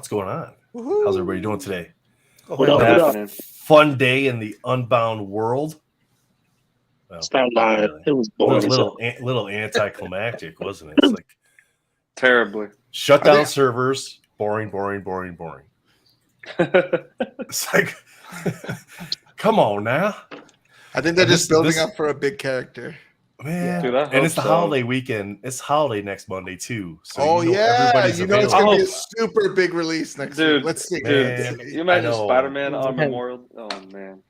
What's going on? Woo-hoo. How's everybody doing today? What up? Fun day in the Unbound world. Well, stop lying. Really. It was boring. Little anticlimactic, wasn't it? It's like terribly shut down servers. Boring. It's like, come on now. I think they're just building up for a big character. Man, dude, and it's the holiday weekend. It's holiday next Monday too. So everybody's it's gonna be a super big release next week. Let's see. Dude, you imagine Spider-Man on Memorial? Oh man,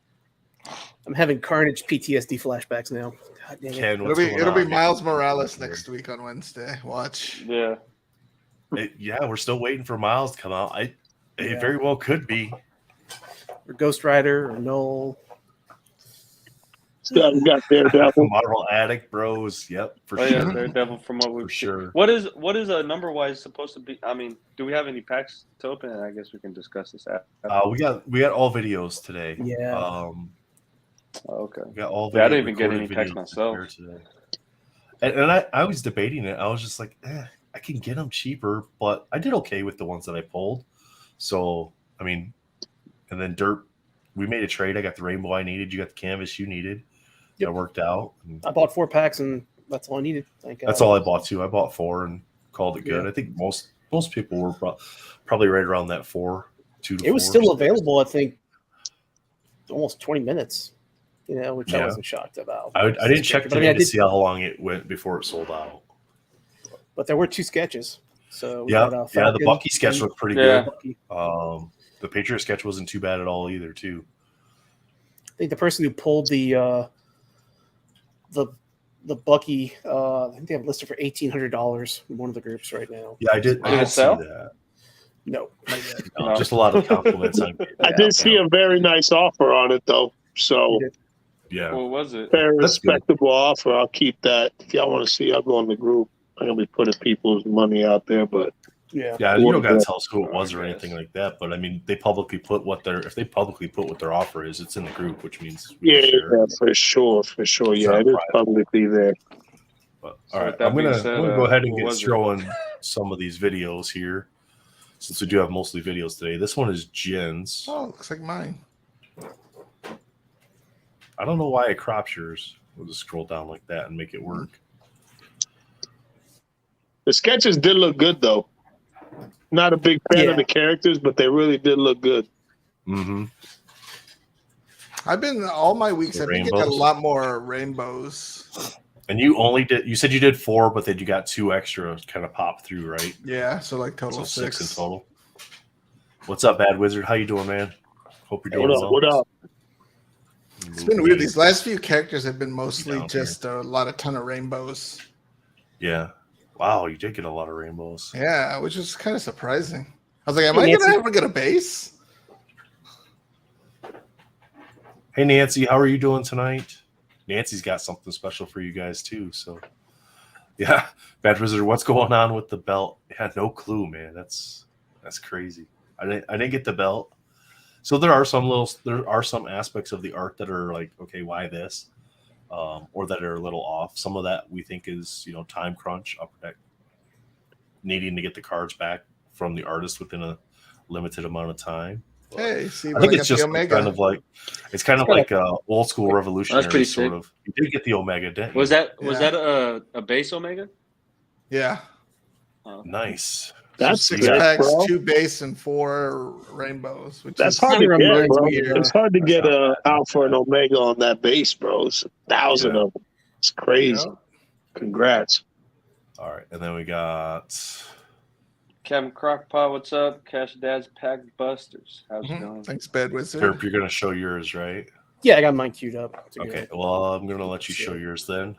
I'm having Carnage PTSD flashbacks now. God dang it. It'll be Miles Morales next week on Wednesday. Watch. Yeah. We're still waiting for Miles to come out. It very well could be. Or Ghost Rider or Null. Still got Daredevil. Marvel Addict Bros. Yep, for sure. Yeah, Daredevil from what we've sure. What is a number wise supposed to be? I mean, do we have any packs to open? I guess we can discuss this after. We got all videos today. Yeah. Okay. We got all. I didn't even get any packs myself today. And I was debating it. I was just like, I can get them cheaper, but I did okay with the ones that I pulled. So I mean, and then Dirt, we made a trade. I got the rainbow I needed. You got the canvas you needed. It worked out. I bought 4 packs, and that's all I needed. That's all I bought too. I bought 4 and called it good. Yeah. I think most people were probably right around that 4, 2 to 4. It was still available. I think almost 20 minutes. Which I wasn't shocked about. I didn't check today to see how long it went before it sold out. But there were 2 sketches. So the Bucky sketch looked pretty good. The Patriot sketch wasn't too bad at all either, too. I think the person who pulled the Bucky, I think they have listed for $1,800 in one of the groups right now. Yeah, I did see that. No, just a lot of compliments. I did see a very nice offer on it, though. So, yeah, what was it? Very respectable offer. I'll keep that. If y'all want to see, I'll go in the group. I'm gonna be putting people's money out there, but you don't gotta tell us who it was or anything like that. But I mean, they publicly put what their offer is. It's in the group, which means for sure. Yeah, it is publicly there. But, all right, I'm gonna go ahead and get throwing some of these videos here, since we do have mostly videos today. This one is Jen's. Oh, looks like mine. I don't know why it crops yours. We'll just scroll down like that and make it work. The sketches did look good, though. Not a big fan of the characters, but they really did look good. Mm-hmm. I've been all my weeks. I've been getting a lot more rainbows. And you said you did 4, but then you got 2 extra kind of pop through, right? Yeah, so like total 6 in total. What's up, Bad Wizard? How you doing, man? Hope you're doing well. What up? It's been weird. These last few characters have been mostly just a ton of rainbows. Yeah. Wow, you did get a lot of rainbows. Yeah, which is kind of surprising. I was like, am I going to ever get a base? Hey, Nancy, how are you doing tonight? Nancy's got something special for you guys, too. So, yeah. Bad Wizard, what's going on with the belt? I had no clue, man. That's crazy. I didn't get the belt. So there are some aspects of the art that are like, okay, why this? Or that are a little off. Some of that we think is, time crunch, upper deck, needing to get the cards back from the artist within a limited amount of time. Hey, see, I think it's just kind of like old school revolutionary sort of. You did get the Omega, didn't you? Was that a base Omega? Yeah. Nice. That's 6 packs, 2 base, and 4 rainbows. That's hard to get, bro. It's hard to get a Alpha and Omega on that base, bro. It's 1,000 of them. It's crazy. Yeah. Congrats. All right, and then we got Kevin Crockpot. What's up? Cash Dad's Pack Busters. How's it going? Thanks, Bad Wizard. Herb, you're gonna show yours, right? Yeah, I got mine queued up. Okay, well, I'm gonna let you show yours then.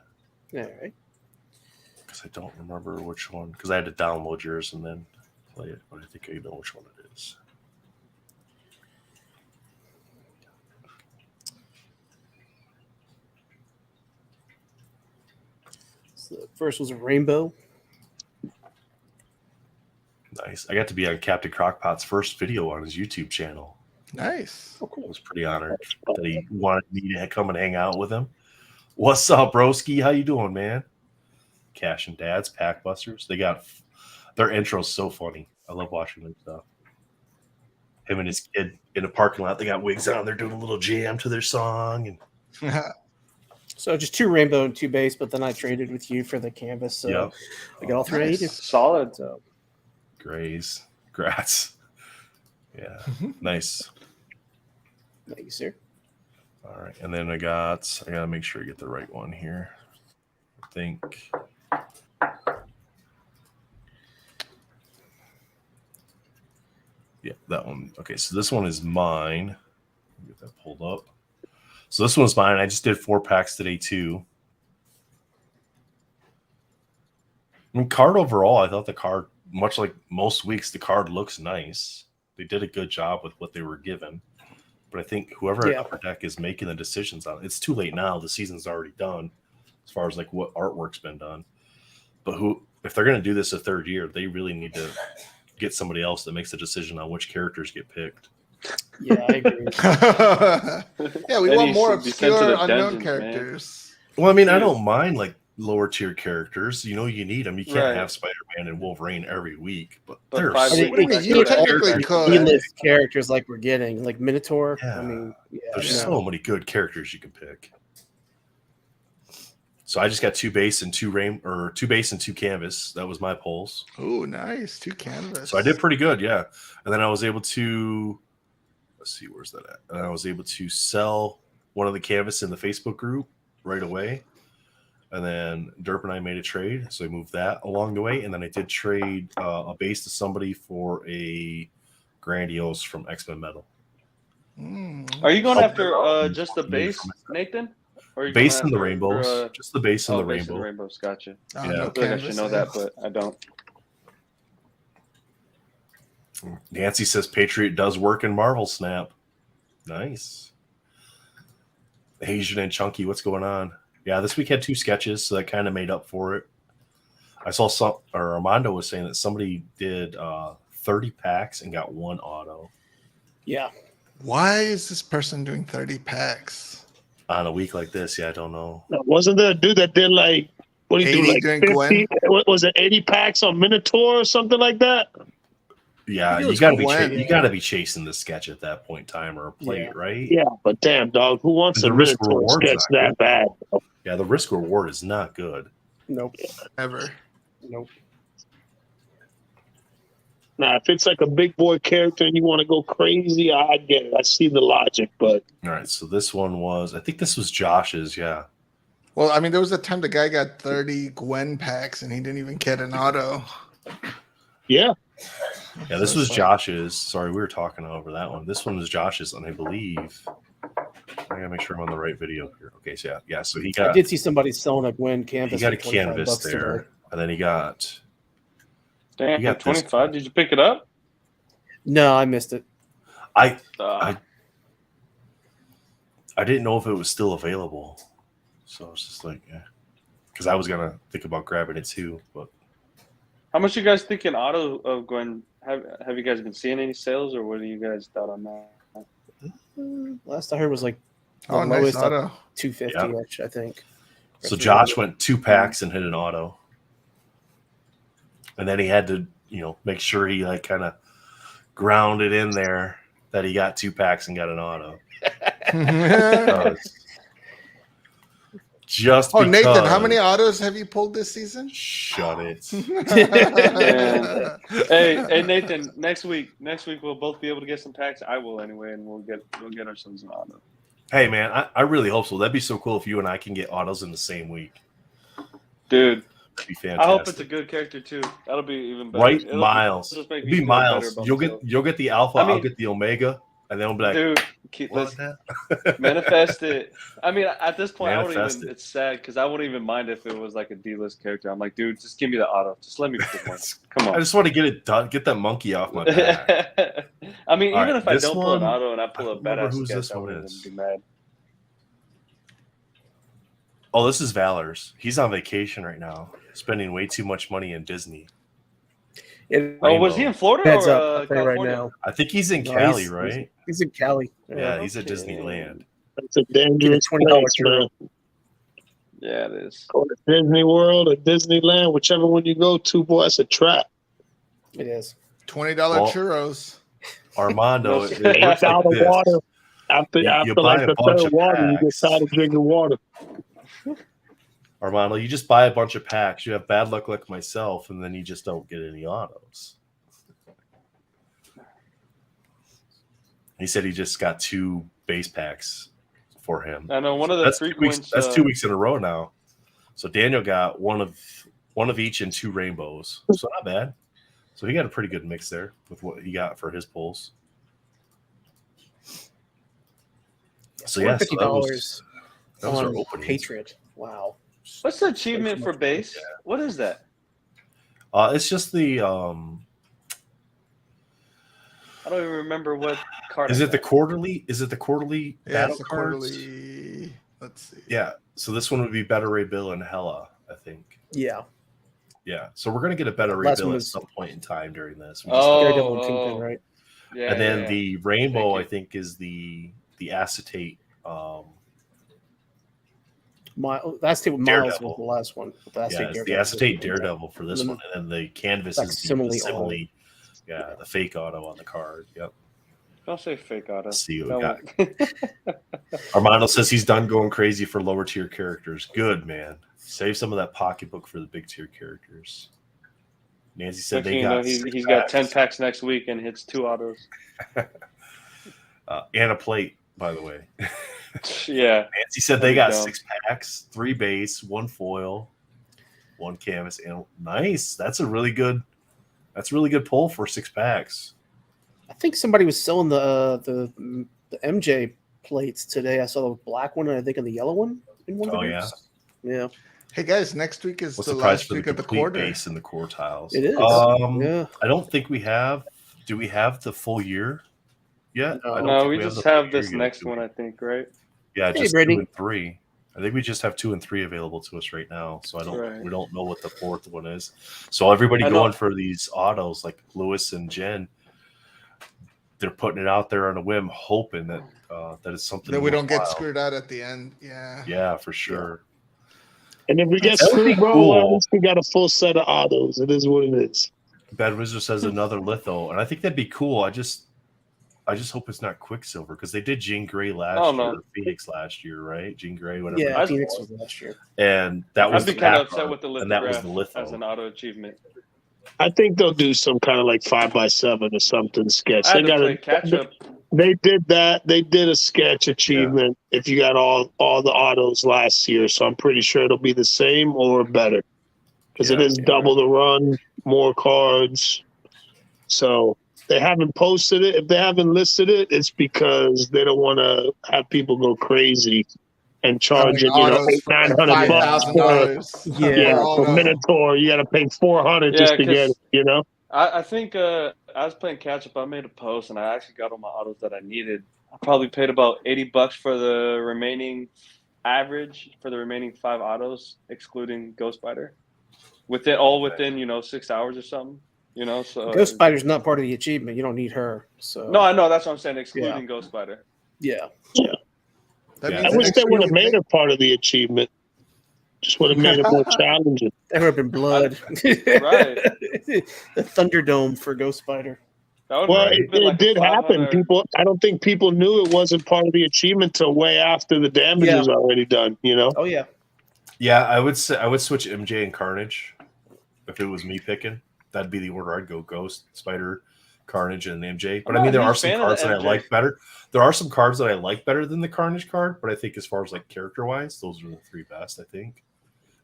All right. I don't remember which one because I had to download yours and then play it, but I think I know which one it is. So the first was a rainbow. Nice. I got to be on Captain Crockpot's first video on his YouTube channel. Nice. Oh, cool. I was pretty honored that he wanted me to come and hang out with him. What's up, broski? How you doing, man? Cash and Dad's Pack Busters. They got their intro's so funny. I love watching their stuff. Him and his kid in a parking lot. They got wigs on. They're doing a little jam to their song. And So just 2 rainbow and 2 base, but then I traded with you for the canvas. So yep. I got all 3. Nice. Solid. So Grays. Grats. Yeah. Nice. thank you, sir. All right. And then I got to make sure I get the right one here. I think. Yeah, that one. Okay, so this one is mine. Get that pulled up. So this one's mine. I just did 4 packs today too. I mean, card overall, I thought the card, much like most weeks, the card looks nice. They did a good job with what they were given. But I think whoever at Upper Deck is making the decisions on it, it's too late now. The season's already done as far as like what artwork's been done. But if they're going to do this a 3rd year, they really need to get somebody else that makes the decision on which characters get picked. Yeah, I agree. Yeah, we want more obscure, unknown characters. Man. Well, I mean, I don't mind like lower tier characters. You know, you need them. You can't have Spider-Man and Wolverine every week, but there's you technically could. Characters like we're getting, like Minotaur. Yeah. I mean, there's so many good characters you can pick. So I just got 2 base and 2 base and 2 canvas. That was my polls. Oh, nice. 2 canvas. So I did pretty good, yeah. And then I was able to, let's see, where's that at? And I was able to sell one of the canvas in the Facebook group right away. And then Derp and I made a trade, so I moved that along the way. And then I did trade a base to somebody for a Grandiose from X-Men Metal. Are you going after just the base, Nathan? Or base in the rainbows. Just the base in the rainbow. The rainbows, gotcha. Yeah, I feel like I should know that, but I don't. Nancy says Patriot does work in Marvel Snap. Nice. Asian and Chunky, what's going on? Yeah, this week had 2 sketches, so that kind of made up for it. I saw Armando was saying that somebody did 30 packs and got 1 auto. Yeah. Why is this person doing 30 packs? On a week like this, yeah, I don't know. Wasn't there a dude that did like, what do you do, like 50? What was it, 80 packs on Minotaur or something like that? Yeah, you gotta be chasing the sketch at that point in time or play it, right? Yeah, but damn, dog, who wants a Minotaur sketch that bad? Yeah, the risk reward is not good. Nope. Ever. Nope. Now, if it's like a big boy character and you want to go crazy, I get it. I see the logic, but all right. So this one was, I think this was Josh's. Yeah. Well, I mean, there was a time the guy got 30 Gwen packs and he didn't even get an auto. Yeah. Yeah, this was Josh's. Sorry, we were talking over that one. This one was Josh's, and I believe I gotta make sure I'm on the right video here. Okay, so yeah. So he got. I did see somebody selling a Gwen canvas. He got a canvas there, and then he got. Damn, you got 25. Did you pick it up? No, I missed it. I didn't know if it was still available, so it's just like, because I was gonna think about grabbing it too. But how much you guys thinking auto of Gwen? Have you guys been seeing any sales, or what do you guys thought on that? Last I heard was like nice auto, 250-ish, I think. So Josh went 2 packs and hit an auto. And then he had to, make sure he like kind of grounded in there that he got 2 packs and got an auto. Just because. Nathan, how many autos have you pulled this season? Shut it. Hey, Nathan. Next week we'll both be able to get some packs. I will anyway, and we'll get ourselves an auto. Hey man, I really hope so. That'd be so cool if you and I can get autos in the same week, dude. That'd be fantastic. I hope it's a good character too. That'll be even better. Right, Miles. It'll be Miles. You'll get the alpha. I'll get the omega, and then we'll be like, dude, listen, manifest it. I mean, at this point, it's sad because I wouldn't even mind if it was like a D-list character. I'm like, dude, just give me the auto. Just let me pick one. Come on. I just want to get it done. Get that monkey off my back. I mean, even if I don't pull an auto and I pull a badass sketch, I wouldn't be mad. Oh, this is Valor's. He's on vacation right now, spending way too much money in Disney. Was he in Florida or California? Right now? I think he's in Cali, right? He's in Cali. Yeah, he's at Disneyland. That's a dangerous place, man. Yeah, it is. Go to Disney World or Disneyland, whichever one you go to, boy, that's a trap. It is. $20 churros. Armando, it Out works like of this. water. After buy like a the bunch third of water, you get packs. tired of drinking water. Armando, you just buy a bunch of packs. You have bad luck like myself, and then you just don't get any autos. He said he just got 2 base packs for him. I know one of the That's frequent. That's 2 weeks in a row now. So Daniel got one of each and 2 rainbows. So not bad. So he got a pretty good mix there with what he got for his pulls. So yeah, $50 that was our on opening. Patriot. Wow. What's the achievement for base? Yeah. What is that? It's just the I don't even remember what card. Is it the quarterly? Is it the quarterly battle it's the cards? quarterly. Let's see. Yeah. So this one would be Better Ray Bill and Hella, I think. Yeah. Yeah. So we're gonna get a Better Ray Bill at some point in time during this. We just Daredevil and Kingpin, right? Yeah. and then the rainbow, I think, is the acetate. Acetate with Miles Daredevil. was the last one. It's the acetate Daredevil for this one, and then the canvas is the simile. Yeah, the fake auto on the card. Yep. Don't say fake auto. Let's see what we got. Armando says he's done going crazy for lower tier characters. Good, man. Save some of that pocketbook for the big tier characters. Nancy said he's got 10 packs next week and hits 2 autos. And a plate, by the way. Yeah. Nancy said they got 6 packs, 3 base, 1 foil, 1 canvas, and nice. That's a really good pull for 6 packs. I think somebody was selling the MJ plates today. I saw the black one and I think in the yellow one in one of the groups. Yeah. Hey guys, next week is What's the price last for week the of the complete quarter. base and the quartiles? It is. Yeah. I don't think we have. Do we have the full year yet? No, we just have this next one, I think, right? Yeah, just 2 and 3. I think we just have 2 and 3 available to us right now, so we don't know what the 4th one is. So everybody going for these autos like Lewis and Jen, they're putting it out there on a whim, hoping that that is something that we don't get screwed out at the end. Yeah, for sure. And if we get screwed, bro, at least we got a full set of autos. It is what it is. Bad Wizard says another litho, and I think that'd be cool. I just hope it's not Quicksilver because they did Jean Grey last year, Phoenix last year, right? Jean Grey, whatever. Yeah, Phoenix was last year, and that was I'd be kind of upset with the lithograph, and that was the litho as an auto achievement. I think they'll do some kind of like 5x7 or something sketch. They got to catch up. They did that. They did a sketch achievement if you got all the autos last year. So I'm pretty sure it'll be the same or better because it is double the run, more cards. So they haven't posted it. If they haven't listed it, it's because they don't want to have people go crazy and charge it, $900 for Minotaur. You got to pay $400 just to get it. I think I was playing catch up. I made a post and I actually got all my autos that I needed. I probably paid about $80 for the remaining average for the remaining 5 autos, excluding Ghost Spider. Within 6 hours or something. So Ghost Spider's not part of the achievement. You don't need her. So no, I know that's what I'm saying. Excluding Ghost Spider. Yeah. I wish they would have made her part of the achievement. Just would have made it more challenging. That would have been blood. Right. The Thunderdome for Ghost Spider. Well, it did happen. I don't think people knew it wasn't part of the achievement till way after the damage was already done. Oh yeah. Yeah, I would switch MJ and Carnage if it was me picking. That'd be the order I'd go: Ghost, Spider, Carnage, and MJ. But I mean, there are some cards that I like better. There are some cards that I like better than the Carnage card, but I think as far as like character wise, those are the 3 best. I think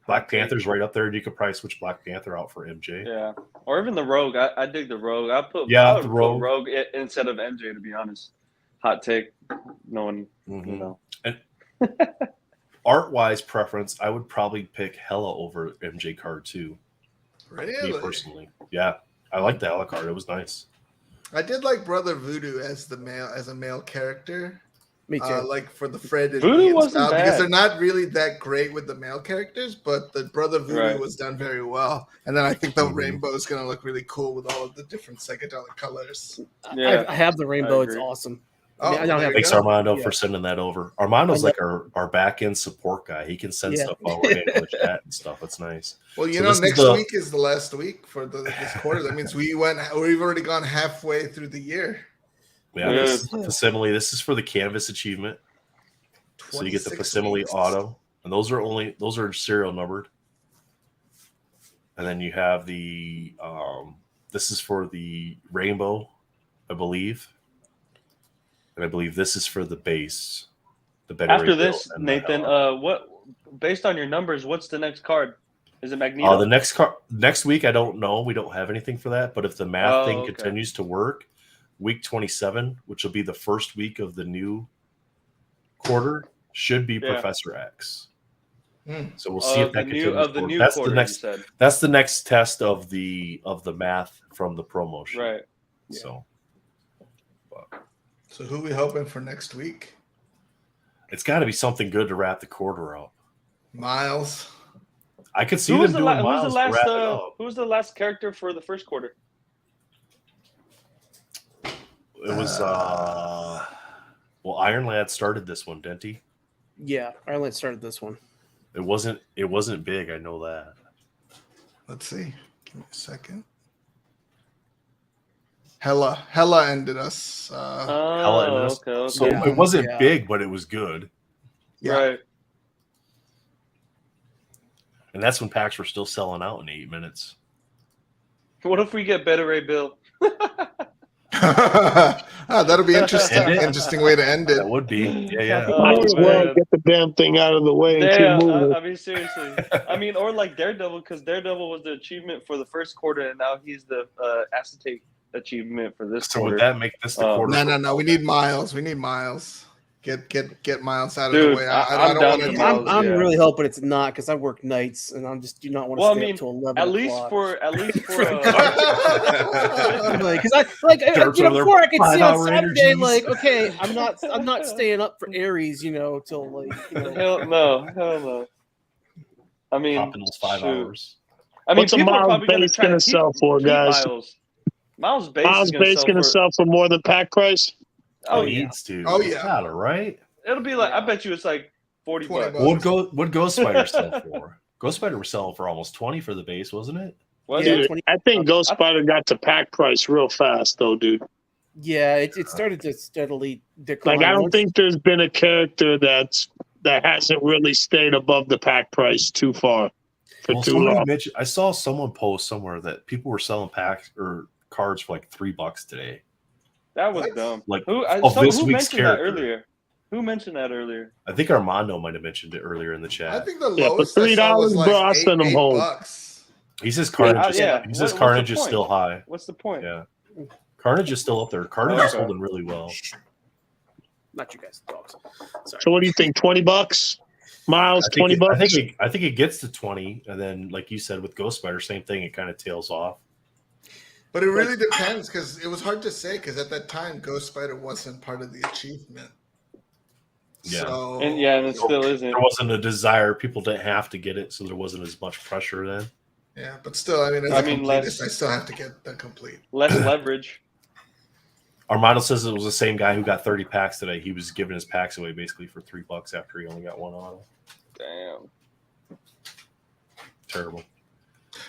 Black Panther's right up there, and you could probably switch Black Panther out for MJ. Yeah, or even the Rogue. I dig the Rogue. I would the Rogue instead of MJ. To be honest, hot take. No one, And art wise preference, I would probably pick Hella over MJ card too. Really? Me personally, yeah, I like the Hella card. It was nice. I did like Brother Voodoo as a male character. Me too. Like for the Fred and Voodoo wasn't bad. because they're not really that great with the male characters, but the Brother Voodoo was done very well. And then I think the rainbow is gonna look really cool with all of the different psychedelic colors. Yeah, I have the rainbow. It's awesome. Thanks, Armando, for sending that over. Armando's like our back end support guy. He can send stuff while we're in the chat and stuff. It's nice. Well, next week is the last week for this quarter. That means we've already gone halfway through the year. Yeah, this is the facsimile. This is for the canvas achievement. So you get the facsimile auto, and those are serial numbered. And then you have the this is for the rainbow, I believe. And I believe this is for the base. The After this, Nathan, what based on your numbers, what's the next card? Is it Magneto? The next week, I don't know. We don't have anything for that. But if the math thing continues to work, week 27, which will be the first week of the new quarter, should be Professor X. So we'll see if that continues. That's the next test of the math from the promotion. Right. So who are we hoping for next week? It's got to be something good to wrap the quarter up. Miles. I could see them doing Miles to wrap it up. Who was the last character for the first quarter? It was Iron Lad started this one, didn't he? Yeah, Iron Lad started this one. It wasn't big, I know that. Let's see. Give me a second. Hella ended us. Hella ended us. Okay. So it wasn't big, but it was good. Yeah. Right. And that's when packs were still selling out in 8 minutes. What if we get Better Ray Bill? That'll be interesting. Interesting way to end it. That would be. Yeah. Might as well get the damn thing out of the way and keep moving. I mean, seriously. I mean, or like Daredevil, because Daredevil was the achievement for the first quarter, and now he's the acetate achievement for this quarter. Would that make this the quarter? No. We need Miles. Get Miles out of the way. I don't want to. I'm really hoping it's not, because I work nights and I just do not want to stay up till 11. At least for because before I could see on Saturday, like, okay, I'm not staying up for Aries, till like. Hell no. I mean, popping those 5 hours. I mean, what's a Miles base going to sell for, guys? Miles base going to sell for more than pack price. Oh, he needs to. Oh, yeah. Got it, right? It'll be like, I bet you it's like $40. What Ghost Spider sell for? Ghost Spider was selling for almost 20 for the base, wasn't it? Dude, I think Ghost Spider got to pack price real fast, though, dude. Yeah, it started to steadily decline. Like, I don't think there's been a character that hasn't really stayed above the pack price too far for too long. I saw someone post somewhere that people were selling packs or cards for like $3 today. That was dumb. Like, who mentioned that earlier? Who mentioned that earlier? I think Armando might have mentioned it earlier in the chat. I think the lowest for $3, was bro, I send them home. $8. He says Carnage. He says Carnage is still high. What's the point? Yeah, Carnage is still up there. Carnage is holding really well. Not you guys, dogs. Sorry. So what do you think? $20? Miles, $20? I think it gets to 20, and then, like you said, with Ghost Spider, same thing. It kind of tails off. But it really depends, because it was hard to say, because at that time Ghost Spider wasn't part of the achievement. Yeah. So, and it still isn't. There wasn't a desire. People didn't have to get it, so there wasn't as much pressure then. Yeah, but still, I mean, I still have to get the complete. Less leverage. Armando says it was the same guy who got 30 packs today. He was giving his packs away basically for $3 after he only got one auto. Damn. Terrible.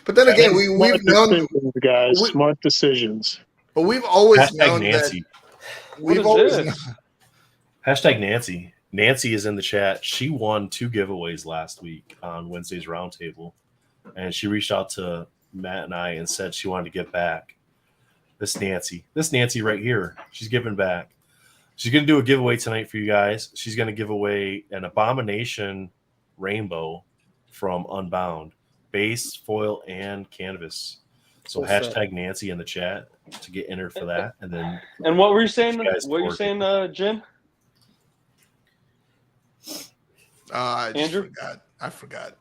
But then again, we've known, guys, smart decisions. But we've always Hashtag known Nancy. that we've always known. Hashtag Nancy. Nancy is in the chat. She won 2 giveaways last week on Wednesday's roundtable, and she reached out to Matt and I and said she wanted to give back. This Nancy right here, she's giving back. She's going to do a giveaway tonight for you guys. She's going to give away an Abomination Rainbow from Unbound. Base, foil, and canvas. So hashtag Nancy in the chat to get entered for that. And then what were you saying? What were you saying, Jim? Andrew? I forgot.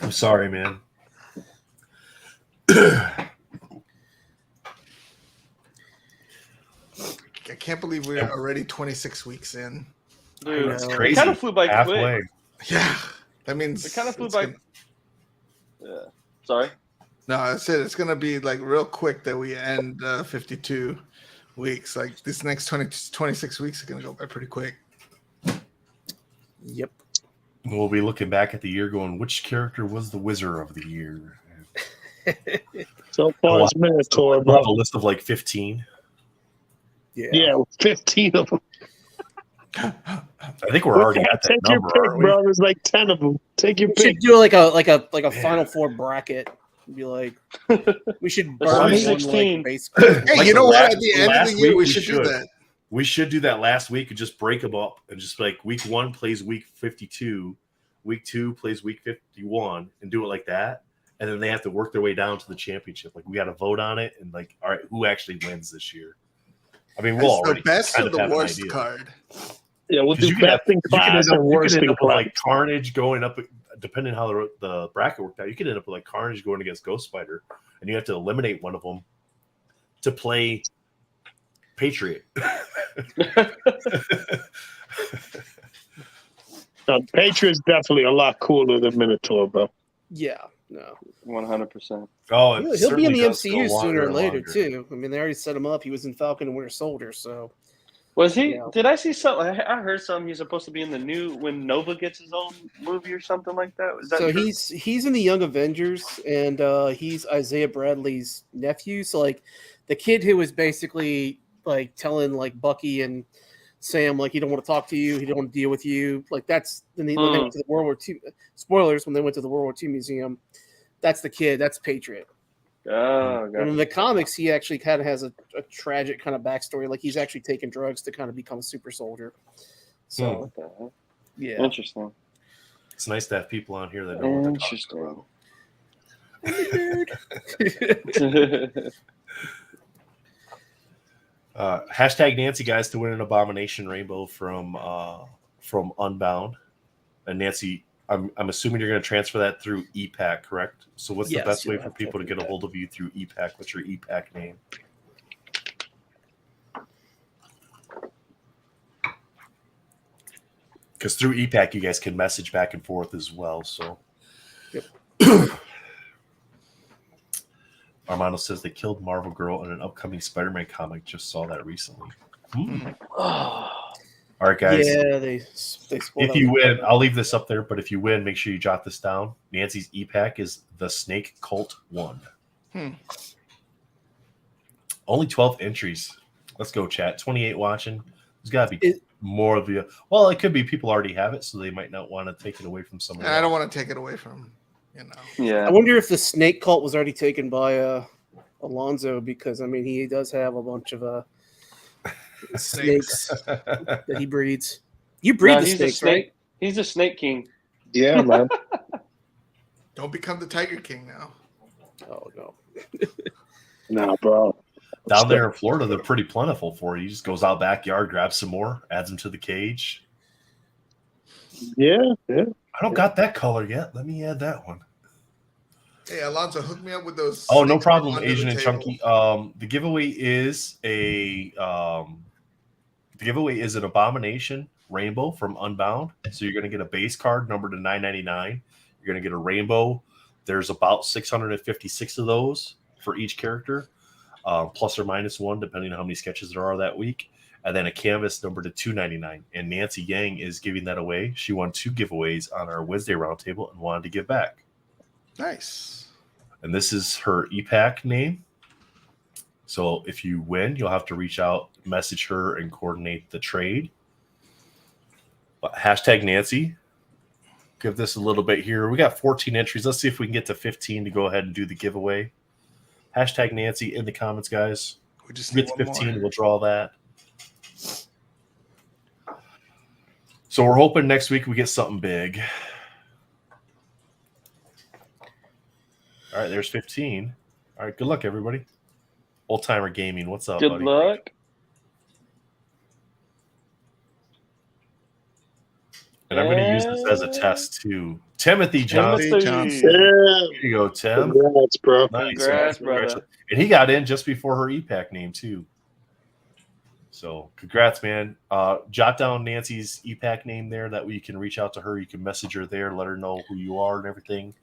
I'm sorry, man. I can't believe we're already 26 weeks in. Dude, that's crazy. It kind of flew by halfway. quick. Yeah. That means it kind of flew by. Yeah. Sorry. No, I said it's gonna be like real quick that we end 52 weeks. Like this next 26 weeks are gonna go by pretty quick. Yep. We'll be looking back at the year, going, which character was the Wizard of the Year? So far, it's Minotaur, We'll have a list of like 15. Yeah, 15 of them. I think we're already at that Take your number, pick, aren't we? bro. There's like 10 of them. Take your We pick. should do like a Final Four bracket. Be like, we should There's burn only one 16. like baseball. Hey, Like you know what? last- At the end of last the year, week we we should do should. that. We should do that last week and just break them up and just like week 1 plays week 52, week 2 plays week 51, and do it like that. And then they have to work their way down to the championship. Like we got to vote on it and like, all right, who actually wins this year? I mean, we'll It's already the best kind or of the have an worst idea. card. Yeah, we'll 'Cause do best in class and worst in with class. like Carnage going up, depending how the bracket worked out. You could end up with like Carnage going against Ghost Spider, and you have to eliminate one of them to play Patriot. Patriot's definitely a lot cooler than Minotaur, bro. Yeah, no. 100%. Oh, He'll be in certainly the does go MCU sooner longer or and later longer. too. I mean, they already set him up. He was in Falcon and Winter Soldier, so Was he? Yeah. Did I see something? I heard something. He's supposed to be in the new when Nova gets his own movie or something like that. Is that so true? he's in the Young Avengers, and he's Isaiah Bradley's nephew. So like the kid who was basically like telling like Bucky and Sam like he don't want to talk to you, he don't want to deal with you. Like that's when they went to the World War II. Spoilers when they went to the World War II museum. That's the kid. That's Patriot. Oh, And in the comics, he actually kind of has a tragic kind of backstory. Like he's actually taking drugs to kind of become a super soldier. So what the heck? yeah, Interesting. It's nice to have people on here that know what they're talking Interesting. about. Hashtag Nancy guys to win an Abomination Rainbow from Unbound. And Nancy, I'm assuming you're going to transfer that through EPAC, correct? So what's the Yes, best way you'll for have to people to do get a that. hold of you through EPAC? What's your EPAC name? Because through EPAC, you guys can message back and forth as well. So, Yep. Armando says they killed Marvel Girl in an upcoming Spider-Man comic. Just saw that recently. All right, guys. yeah, they spoiled If that you one. win, I'll leave this up there. But if you win, make sure you jot this down. Nancy's EPAC is the Snake Cult 1. Only 12 entries. Let's go, chat. 28 watching. There's got to be more of you. Well, it could be people already have it, so they might not want to take it away from someone else. I don't want to take it away from, Yeah. I wonder if the Snake Cult was already taken by Alonzo, because I mean he does have a bunch of snakes that he breeds. You breed No, the he's snakes, a snake. right? He's a snake king. Yeah, man. Don't become the Tiger King now. Oh no. Nah, bro. Down there in Florida, they're pretty plentiful for you. He just goes out backyard, grabs some more, adds them to the cage. Yeah. I don't got that color yet. Let me add that one. Hey, Alonzo, hook me up with those. Oh, no snakes problem, under Asian the and table. Chunky. The giveaway is an Abomination Rainbow from Unbound. So you're going to get a base card numbered to $9.99. You're going to get a rainbow. There's about 656 of those for each character, plus or minus one, depending on how many sketches there are that week. And then a canvas numbered to $2.99. And Nancy Yang is giving that away. She won 2 giveaways on our Wednesday roundtable and wanted to give back. Nice. And this is her EPAC name. So if you win, you'll have to reach out, message her, and coordinate the trade. But hashtag Nancy. Give this a little bit here. We got 14 entries. Let's see if we can get to 15 to go ahead and do the giveaway. Hashtag Nancy in the comments, guys. We just Get need to one 15, more. we'll draw that. So we're hoping next week we get something big. All right, there's 15. All right, good luck, everybody. Old Timer Gaming, what's up, Good buddy? luck. And I'm going to use this as a test, too. Timothy Johnson. Timothy Johnson. Yeah. Here you go, Tim. Congrats, bro. Nice. Congrats, brother. And he got in just before her EPAC name, too. So, congrats, man. Jot down Nancy's EPAC name there. That way you can reach out to her. You can message her there, let her know who you are and everything.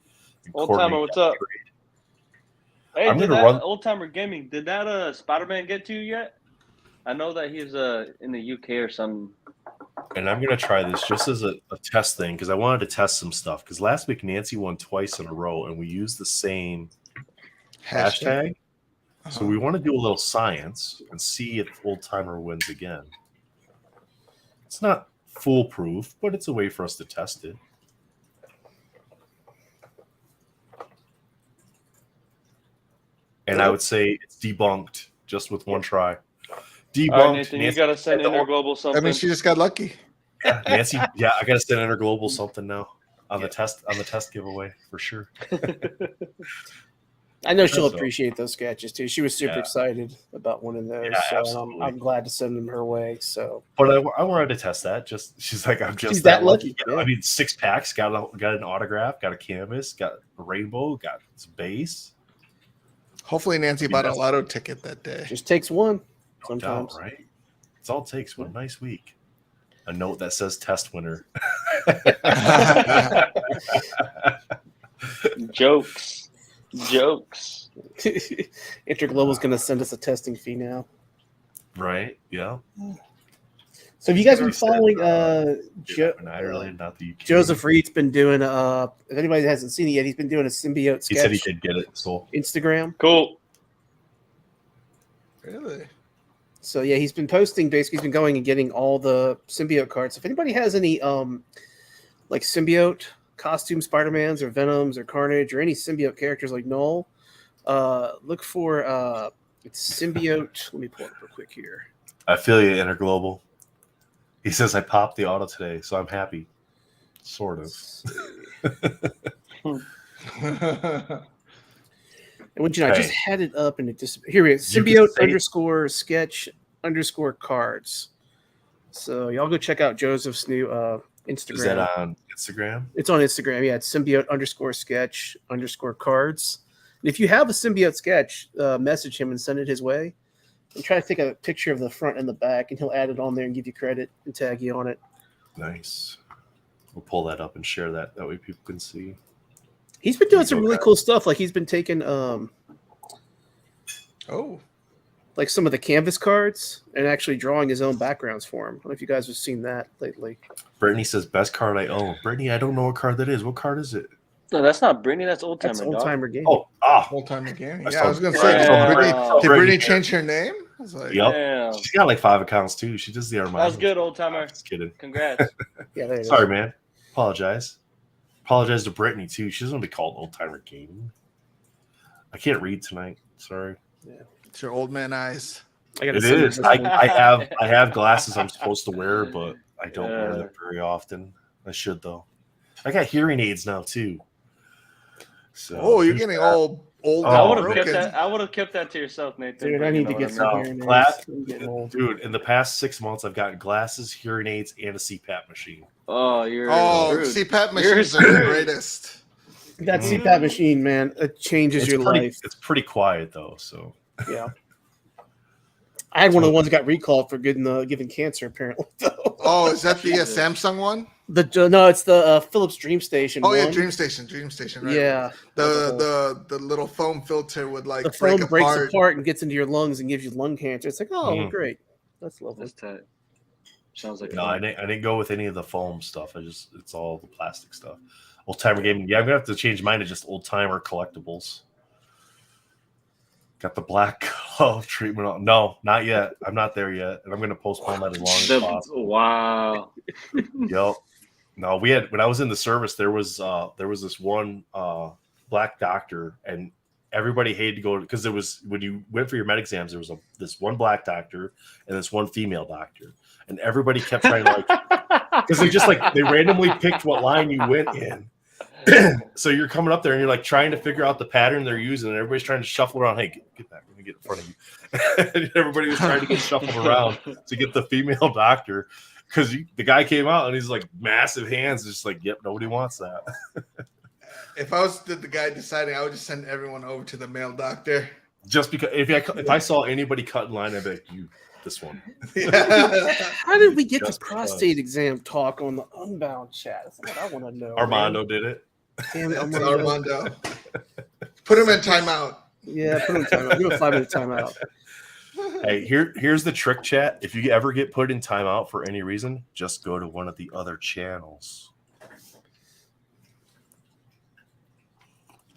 And Old coordinate Timer, what's that up? trade. Hey, I'm did gonna that run- Old Timer Gaming, did that Spider-Man get to you yet? I know that he's in the UK or something. And I'm going to try this just as a test thing because I wanted to test some stuff. Because last week Nancy won twice in a row and we used the same hashtag. So we want to do a little science and see if Old Timer wins again. It's not foolproof, but it's a way for us to test it. And I would say it's debunked just with one try. Debunked. All right, Nathan, Nancy, you got to send Interglobal something. I mean, she just got lucky. Nancy, yeah, I got to send Interglobal something now on the test giveaway for sure. I know she'll appreciate those sketches too. She was super excited about winning those. Yeah, so I'm glad to send them her way. So, but I wanted to test that. Just she's like, I'm just she's that lucky. Yeah. I mean, 6 packs, got an autograph, got a canvas, got a rainbow, got some base. Hopefully, Nancy bought a lotto ticket that day. Just takes one. No Sometimes, doubt, right? It's all it takes. One nice week. A note that says test winner. Jokes. Interglobal's going to send us a testing fee now. Right? Yeah. So have you guys been following Ireland, not the UK. Joseph Reed's been doing if anybody hasn't seen it yet, he's been doing a symbiote sketch. He said he did get it, so Instagram. Cool. Really? So yeah, he's been posting. Basically, he's been going and getting all the symbiote cards. If anybody has any like symbiote costume Spider-Mans or Venoms or Carnage or any symbiote characters like Null, look for it's symbiote. Let me pull it up real quick here. I feel you, Interglobal. He says I popped the auto today, so I'm happy. Sort of. And when I just had it up and it just here it is. Symbiote _sketch _cards. So y'all go check out Joseph's new Instagram. Is that on Instagram? It's on Instagram. Yeah, it's symbiote _sketch _cards. And if you have a symbiote sketch, message him and send it his way. And try to take a picture of the front and the back, and he'll add it on there and give you credit and tag you on it. Nice. We'll pull that up and share that. That way people can see. He's been doing some really cool stuff. Like he's been taking like some of the canvas cards and actually drawing his own backgrounds for him. I don't know if you guys have seen that lately. Brittany says best card I own. Brittany, I don't know what card that is. What card is it? No, that's not Brittany. That's Old Timer. That's Old Timer Game. Oh, Old Timer Game. I Yeah, I was gonna saw- say, Yeah. did Brittany change her name? I was like, Yep. Damn. She's got like 5 accounts too. She does the Armando. That was good, Old Timer. Just kidding. Congrats. Yeah, there it is. Sorry, man. Apologize. Apologize to Brittany too. She doesn't want to be called Old Timer Gaming. I can't read tonight. Sorry. it's your old man eyes. I gotta It send is. this I one. have glasses I'm supposed to wear, but I don't wear them very often. I should though. I got hearing aids now too. So You're getting all old Oh, I and would have broken. kept that. I would have kept that to yourself, Nathan. Dude, but I you need to know get what some I mean. hearing aids. Glass- I'm getting old. dude, in the past 6 months, I've gotten glasses, hearing aids, and a CPAP machine. Oh, you're screwed. CPAP machines are the greatest. That CPAP machine, man, it changes your life. It's pretty quiet though. So Yeah. I had one of the ones that got recalled for giving cancer, apparently. Oh, is that the Samsung one? No, it's the Philips Dream Station. Oh yeah, one. Dream Station, right? Yeah. The little foam filter would like The foam break breaks apart. apart and gets into your lungs and gives you lung cancer. It's like, oh, Mhm. great. That's lovely. That's tight. Sounds like no, I didn't go with any of the foam stuff. It's all the plastic stuff. Old Timer Gaming. Yeah, I'm gonna have to change mine to just Old Timer Collectibles. Got the black glove treatment on. No, not yet. I'm not there yet, and I'm gonna postpone that as long as possible. Wow. Yep. No, we had when I was in the service, there was this one black doctor, and everybody hated to go because there was when you went for your med exams, there was this one black doctor and this one female doctor, and everybody kept trying to because they randomly picked what line you went in. So you're coming up there and you're like trying to figure out the pattern they're using, and everybody's trying to shuffle around. Hey, get back! Let me get in front of you. And everybody was trying to get shuffled around to get the female doctor because the guy came out and he's like massive hands, just like, yep, nobody wants that. If I was the guy deciding, I would just send everyone over to the male doctor. Just because if I saw anybody cut in line, I'd be like, this one. Yeah. How did we get Just to prostate exam talk on the Unbound chat? That's what I want to know. Armando did it. Damn it, That's Armando. Armando. Put him in timeout. Yeah, put him in timeout. Give him a 5-minute timeout. Hey, here's the trick, chat. If you ever get put in timeout for any reason, just go to one of the other channels.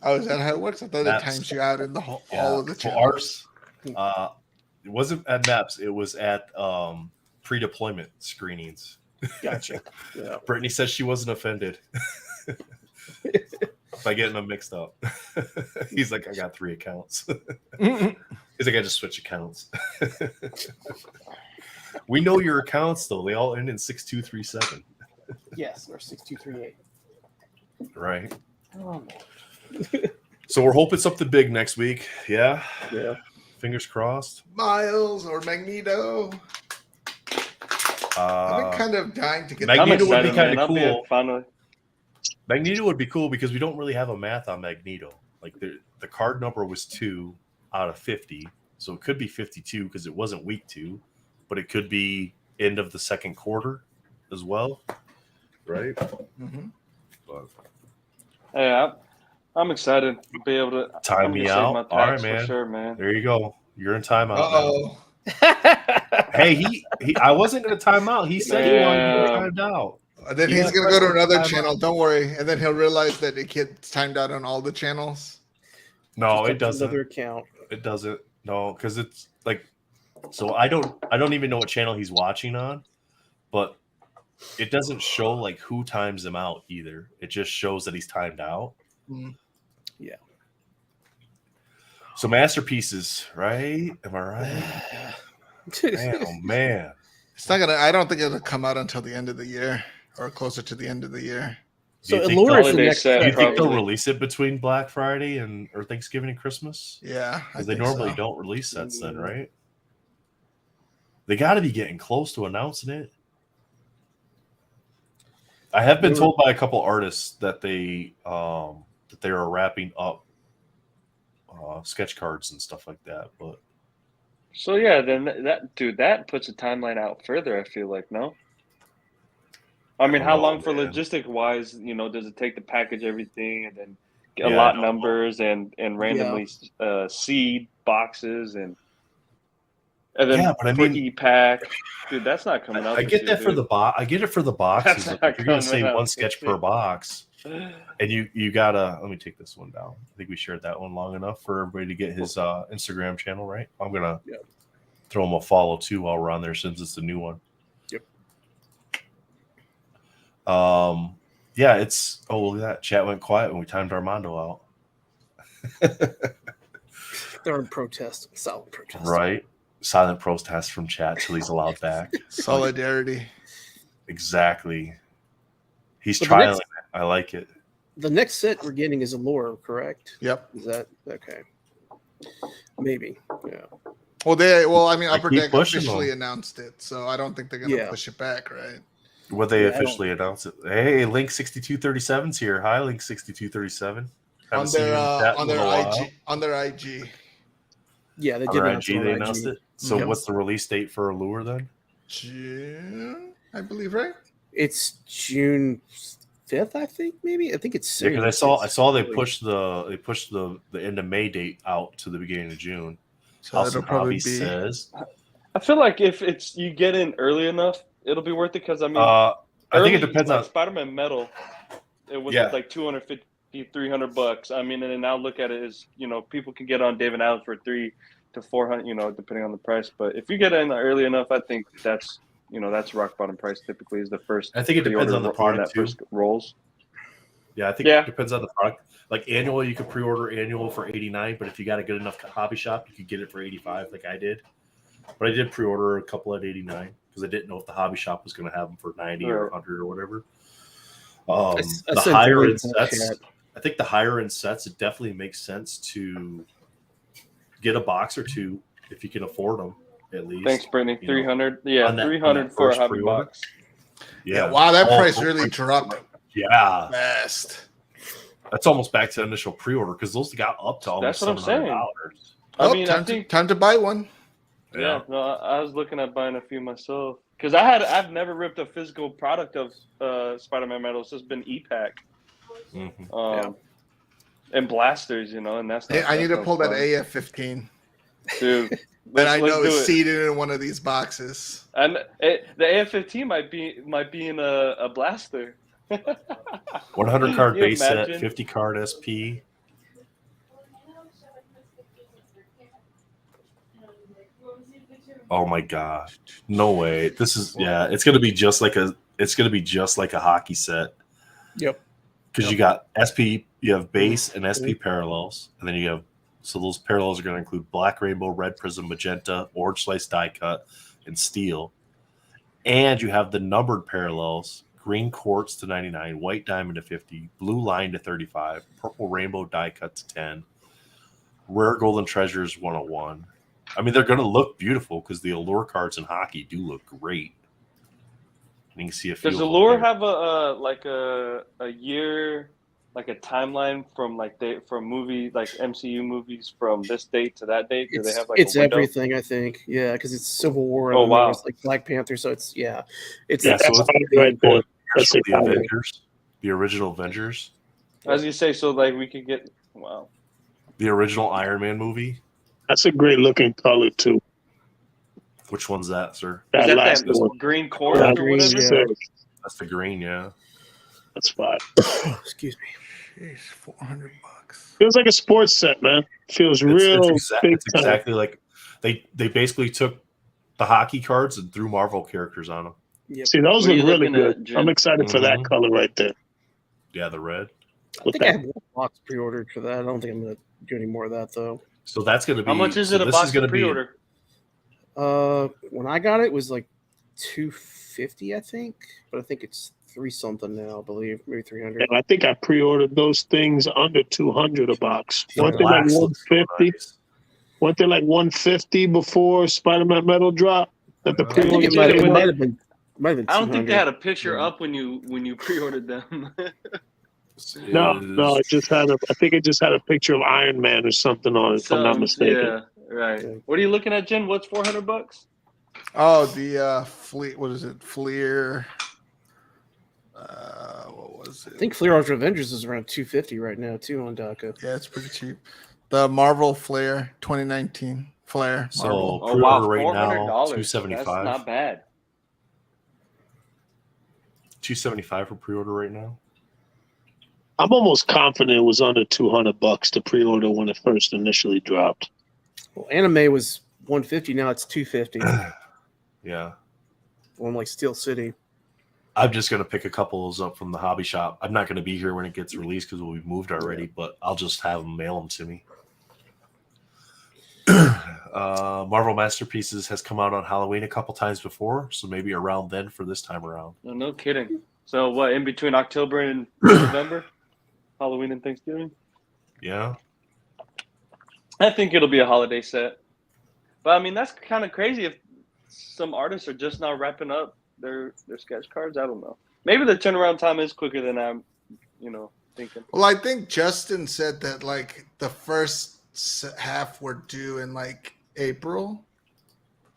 Oh, is that how it works? I thought it times you out in the all of the channels. It wasn't at Maps. It was at pre-deployment screenings. Gotcha. Yeah. Brittany says she wasn't offended by getting them mixed up. He's like, I got 3 accounts. He's like, I just switch accounts. We know your accounts though. They all end in 6237. Yes, or 6238. Right. Oh, So we're hoping something big next week. Yeah. yeah. Fingers crossed. Miles or Magneto. I've been kind of dying to get Magneto would be kind man. of cool. Finally. Magneto would be cool because we don't really have a math on Magneto. Like the card number was 2 out of 50, so it could be 52 because it wasn't week 2, but it could be end of the second quarter as well, right? Mm-hmm. But Hey, I'm excited to be able to time me out. All right, man. For sure, man. There you go. You're in timeout. Uh-oh. Hey, he I wasn't going to time out. He said he wanted to get timed out. Then he's going to go to another channel. Don't worry. And then he'll realize that it gets timed out on all the channels. No, it doesn't. Another account. It doesn't. No, because it's like, so I don't even know what channel he's watching on, but it doesn't show like who times him out either. It just shows that he's timed out. Mm. Yeah. So masterpieces, right? Am I right? Man, oh man. It's not gonna. I don't think it'll come out until the end of the year or closer to the end of the year. Do you think Allure is the holiday next set, Do you think they'll probably. release it between Black Friday or Thanksgiving and Christmas? Yeah, Because they normally don't release sets then, right? They got to be getting close to announcing it. I have been told by a couple artists that they are wrapping up sketch cards and stuff like that. But So yeah, then that puts a timeline out further. I feel like no. I mean, how long for logistic wise? Does it take to package everything and then get lot numbers and randomly seed boxes and then quick e-pack? Dude, that's not coming out. I get that for the box. I get it for the boxes. Like, if you're gonna say one sketch per box, and you gotta let me take this one down. I think we shared that one long enough for everybody to get his Instagram channel, right? I'm gonna throw him a follow too while we're on there since it's a new one. Yep. Yeah, it's look at that. Chat went quiet when we timed Armando out. They're in protest, silent protest. Right. Silent protest from chat till he's allowed back. Solidarity. Exactly. He's But trialing it. I like it. The next set we're getting is Allure, correct? Yep. Is that okay? Maybe. Yeah. Well, I mean, Upper keep Deck pushing officially them. announced it, so I don't think they're gonna push it back, right? Would they officially announce it? Hey, Link 6237's here. Hi, Link 6237. On their IG. Yeah, they On did their announce IG, it on they IG. announced it. So what's the release date for Allure then? June, I believe, right? It's June 5th, I think. Maybe I think it's Yeah, soon. because I saw they pushed the end of May date out to the beginning of June. So it'll probably be. Says. I feel like if you get in early enough, it'll be worth it. Because I mean, I think it depends on Spider-Man Metal. It was like $250, $300. I mean, and then now look at it as people can get on David Allen for $300 to $400, depending on the price. But if you get in early enough, I think that's rock bottom price. Typically, is the first. I think it depends on the product too. First rolls. Yeah, I think it depends on the product. Like annual, you could pre-order annual for $89, but if you got a good enough hobby shop, you could get it for $85, like I did. But I did pre-order a couple at $89 because I didn't know if the hobby shop was going to have them for $90 or $100 or whatever. The higher end sets, I think the higher end sets, it definitely makes sense to get a box or two if you can afford them at least. Thanks, Brittany. 300, yeah, 300 for a hobby box. Yeah, wow, that price really dropped. Yeah, fast. That's almost back to initial pre-order because those got up to almost $700. I mean, I think time to buy one. Yeah, no, I was looking at buying a few myself because I've never ripped a physical product of Spider-Man Metal. It's just been e-pack, and blasters, and that's. I need to pull that AF-15, dude. That I know is seated in one of these boxes. And the AF-15 might be in a blaster. 100 card base set, 50 card SP. Oh my god. No way. This is it's gonna be just like a hockey set. Yep. Because you got SP, you have base and SP parallels, and then you have those parallels are gonna include black rainbow, red prism, magenta, orange slice die cut, and steel. And you have the numbered parallels, green quartz to 99, white diamond to 50, blue line to 35, purple rainbow die cut to 10, rare golden treasures 101. I mean, they're going to look beautiful because the Allure cards in hockey do look great. And you can see a few. Does Allure have a year, like a timeline from movie like MCU movies from this date to that date? Do they have it's everything? I think because it's Civil War. And wow, it's like Black Panther. So it's that's right there. That's the Avengers, the original Avengers. As you say, so like we could get the original Iron Man movie. That's a great looking color too. Which one's that, sir? Is that last one. Green quartz or whatever? Yeah. That's the green, yeah. That's fine. Excuse me. Jeez, $400. Feels like a sports set, man. Feels real. It's exactly like they basically took the hockey cards and threw Marvel characters on them. Yep. See, those look really good. I'm excited for that color right there. Yeah, the red. I think I have one box pre-ordered for that. I don't think I'm going to do any more of that though. So that's going to be. How much is it a box pre-order? When I got it was like $250, I think, but I think it's $3 something now. I believe maybe $300. And I think I pre-ordered those things under $200 a box. Weren't they like $150? Weren't they like $150 before Spider-Man Metal drop? That the pre-order might have been. I don't think they had a picture up when you pre-ordered them. No, it just had I think it just had a picture of Iron Man or something on it, if I'm not mistaken. Yeah, right. What are you looking at, Jen? What's $400? Oh, the Fleet. What is it? Fleer. What was it? I think Fleer Ultra Avengers is around $250 right now too on DACA. Yeah, it's pretty cheap. The Marvel Flair 2019 Flair. So wow, right now, $275. That's not bad. $275 for pre-order right now. I'm almost confident it was under $200 to pre-order when it first initially dropped. Well, anime was $150. Now it's $250. Yeah. One like Steel City. I'm just going to pick a couple of those up from the hobby shop. I'm not going to be here when it gets released because we've moved already, but I'll just have them mail them to me. Marvel Masterpieces has come out on Halloween a couple times before, so maybe around then for this time around. No kidding. So what, in between October and November? Halloween and Thanksgiving? Yeah. I think it'll be a holiday set. But I mean, that's kind of crazy if some artists are just now wrapping up their sketch cards. I don't know. Maybe the turnaround time is quicker than I'm, thinking. Well, I think Justin said that like the first half were due in like April.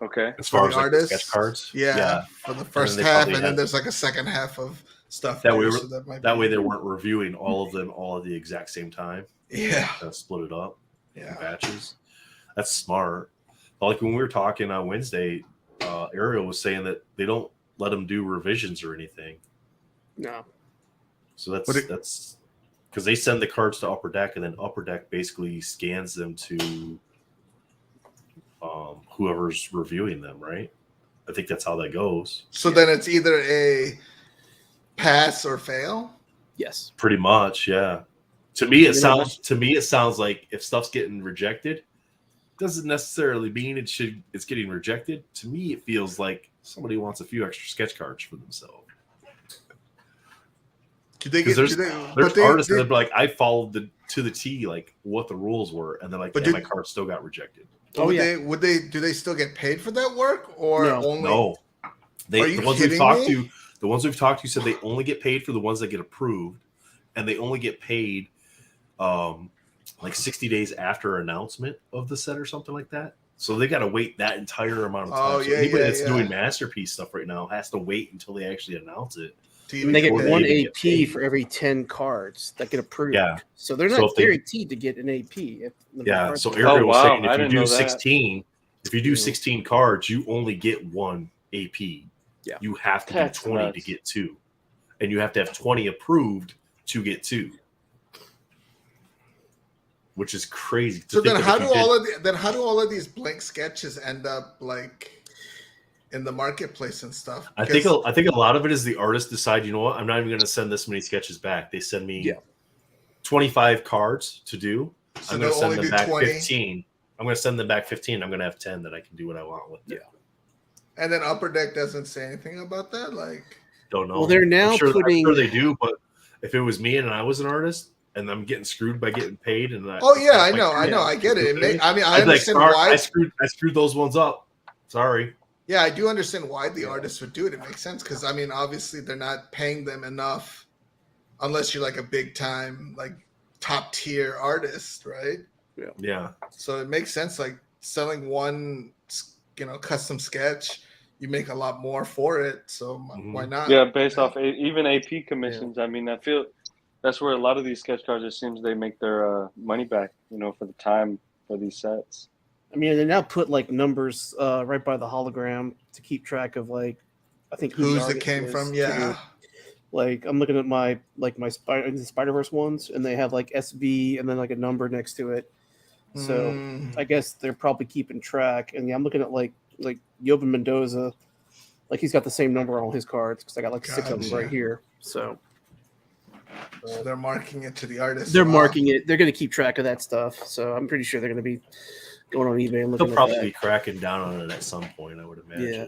Okay. As far as like artists, sketch cards? Yeah. For the first half, and then there's like a second half of stuff. That way they weren't reviewing all of them all at the exact same time. Yeah. Split it up. Yeah. In batches. That's smart. But like when we were talking on Wednesday, Ariel was saying that they don't let them do revisions or anything. No. So that's because they send the cards to Upper Deck, and then Upper Deck basically scans them to whoever's reviewing them, right? I think that's how that goes. So then it's either a pass or fail. Yes. Pretty much, yeah. To me, it sounds like if stuff's getting rejected, doesn't necessarily mean it's getting rejected. To me, it feels like somebody wants a few extra sketch cards for themselves. There's artists that are like, I followed to the T like what the rules were, and they're like, my card still got rejected. Do they still get paid for that work or only? No. The ones we've talked to said they only get paid for the ones that get approved, and they only get paid like 60 days after announcement of the set or something like that. So they got to wait that entire amount of time. Anybody that's doing Masterpiece stuff right now has to wait until they actually announce it. And they get one AP for every 10 cards that get approved. Yeah. So they're not guaranteed to get an AP. So Ariel was saying if you do 16 cards, you only get one AP. Yeah. You have to do 20 to get 2. And you have to have 20 approved to get 2. Which is crazy. So then how do all of these blank sketches end up like in the marketplace and stuff. I think a lot of it is the artists decide, you know what, I'm not even going to send this many sketches back. They send me 25 cards to do. So I'm going to send them back 20. 15. I'm going to send them back 15. I'm going to have 10 that I can do what I want with. Yeah. And then Upper Deck doesn't say anything about that? Like, don't know. Well, they're now I'm sure they do, but if it was me and I was an artist and I'm getting screwed by getting paid, and I get it. I understand why I screwed those ones up. Sorry. Yeah, I do understand why the artists would do it. It makes sense because I mean, obviously, they're not paying them enough unless you're like a big time, like top tier artist, right? Yeah. So it makes sense. Like selling one, custom sketch, you make a lot more for it. So why not? Yeah, based off even AP commissions. I mean, I feel that's where a lot of these sketch cards, it seems they make their money back, for the time for these sets. I mean, they now put like numbers right by the hologram to keep track of like, I think who's it came from. Yeah. Like I'm looking at my Spider-Verse ones, and they have like SV and then like a number next to it. So I guess they're probably keeping track. And I'm looking at like Yovan Mendoza, like he's got the same number on all his cards because I got like 6 of them right here. So they're marking it to the artist. They're marking it. They're going to keep track of that stuff. So I'm pretty sure they're going to be going on eBay and looking. They'll probably be cracking down on it at some point, I would imagine. Yeah.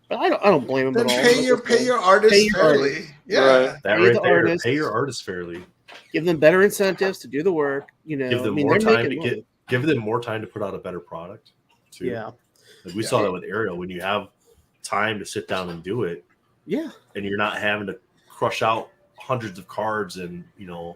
But I don't blame them then at all. Pay your artists fairly. Yeah, right. That right there. Artists, pay your artists fairly. Give them better incentives to do the work. Give them more time to give them more time to put out a better product. Too. Yeah. Like we saw that with Ariel. When you have time to sit down and do it, and you're not having to crush out hundreds of cards and Well,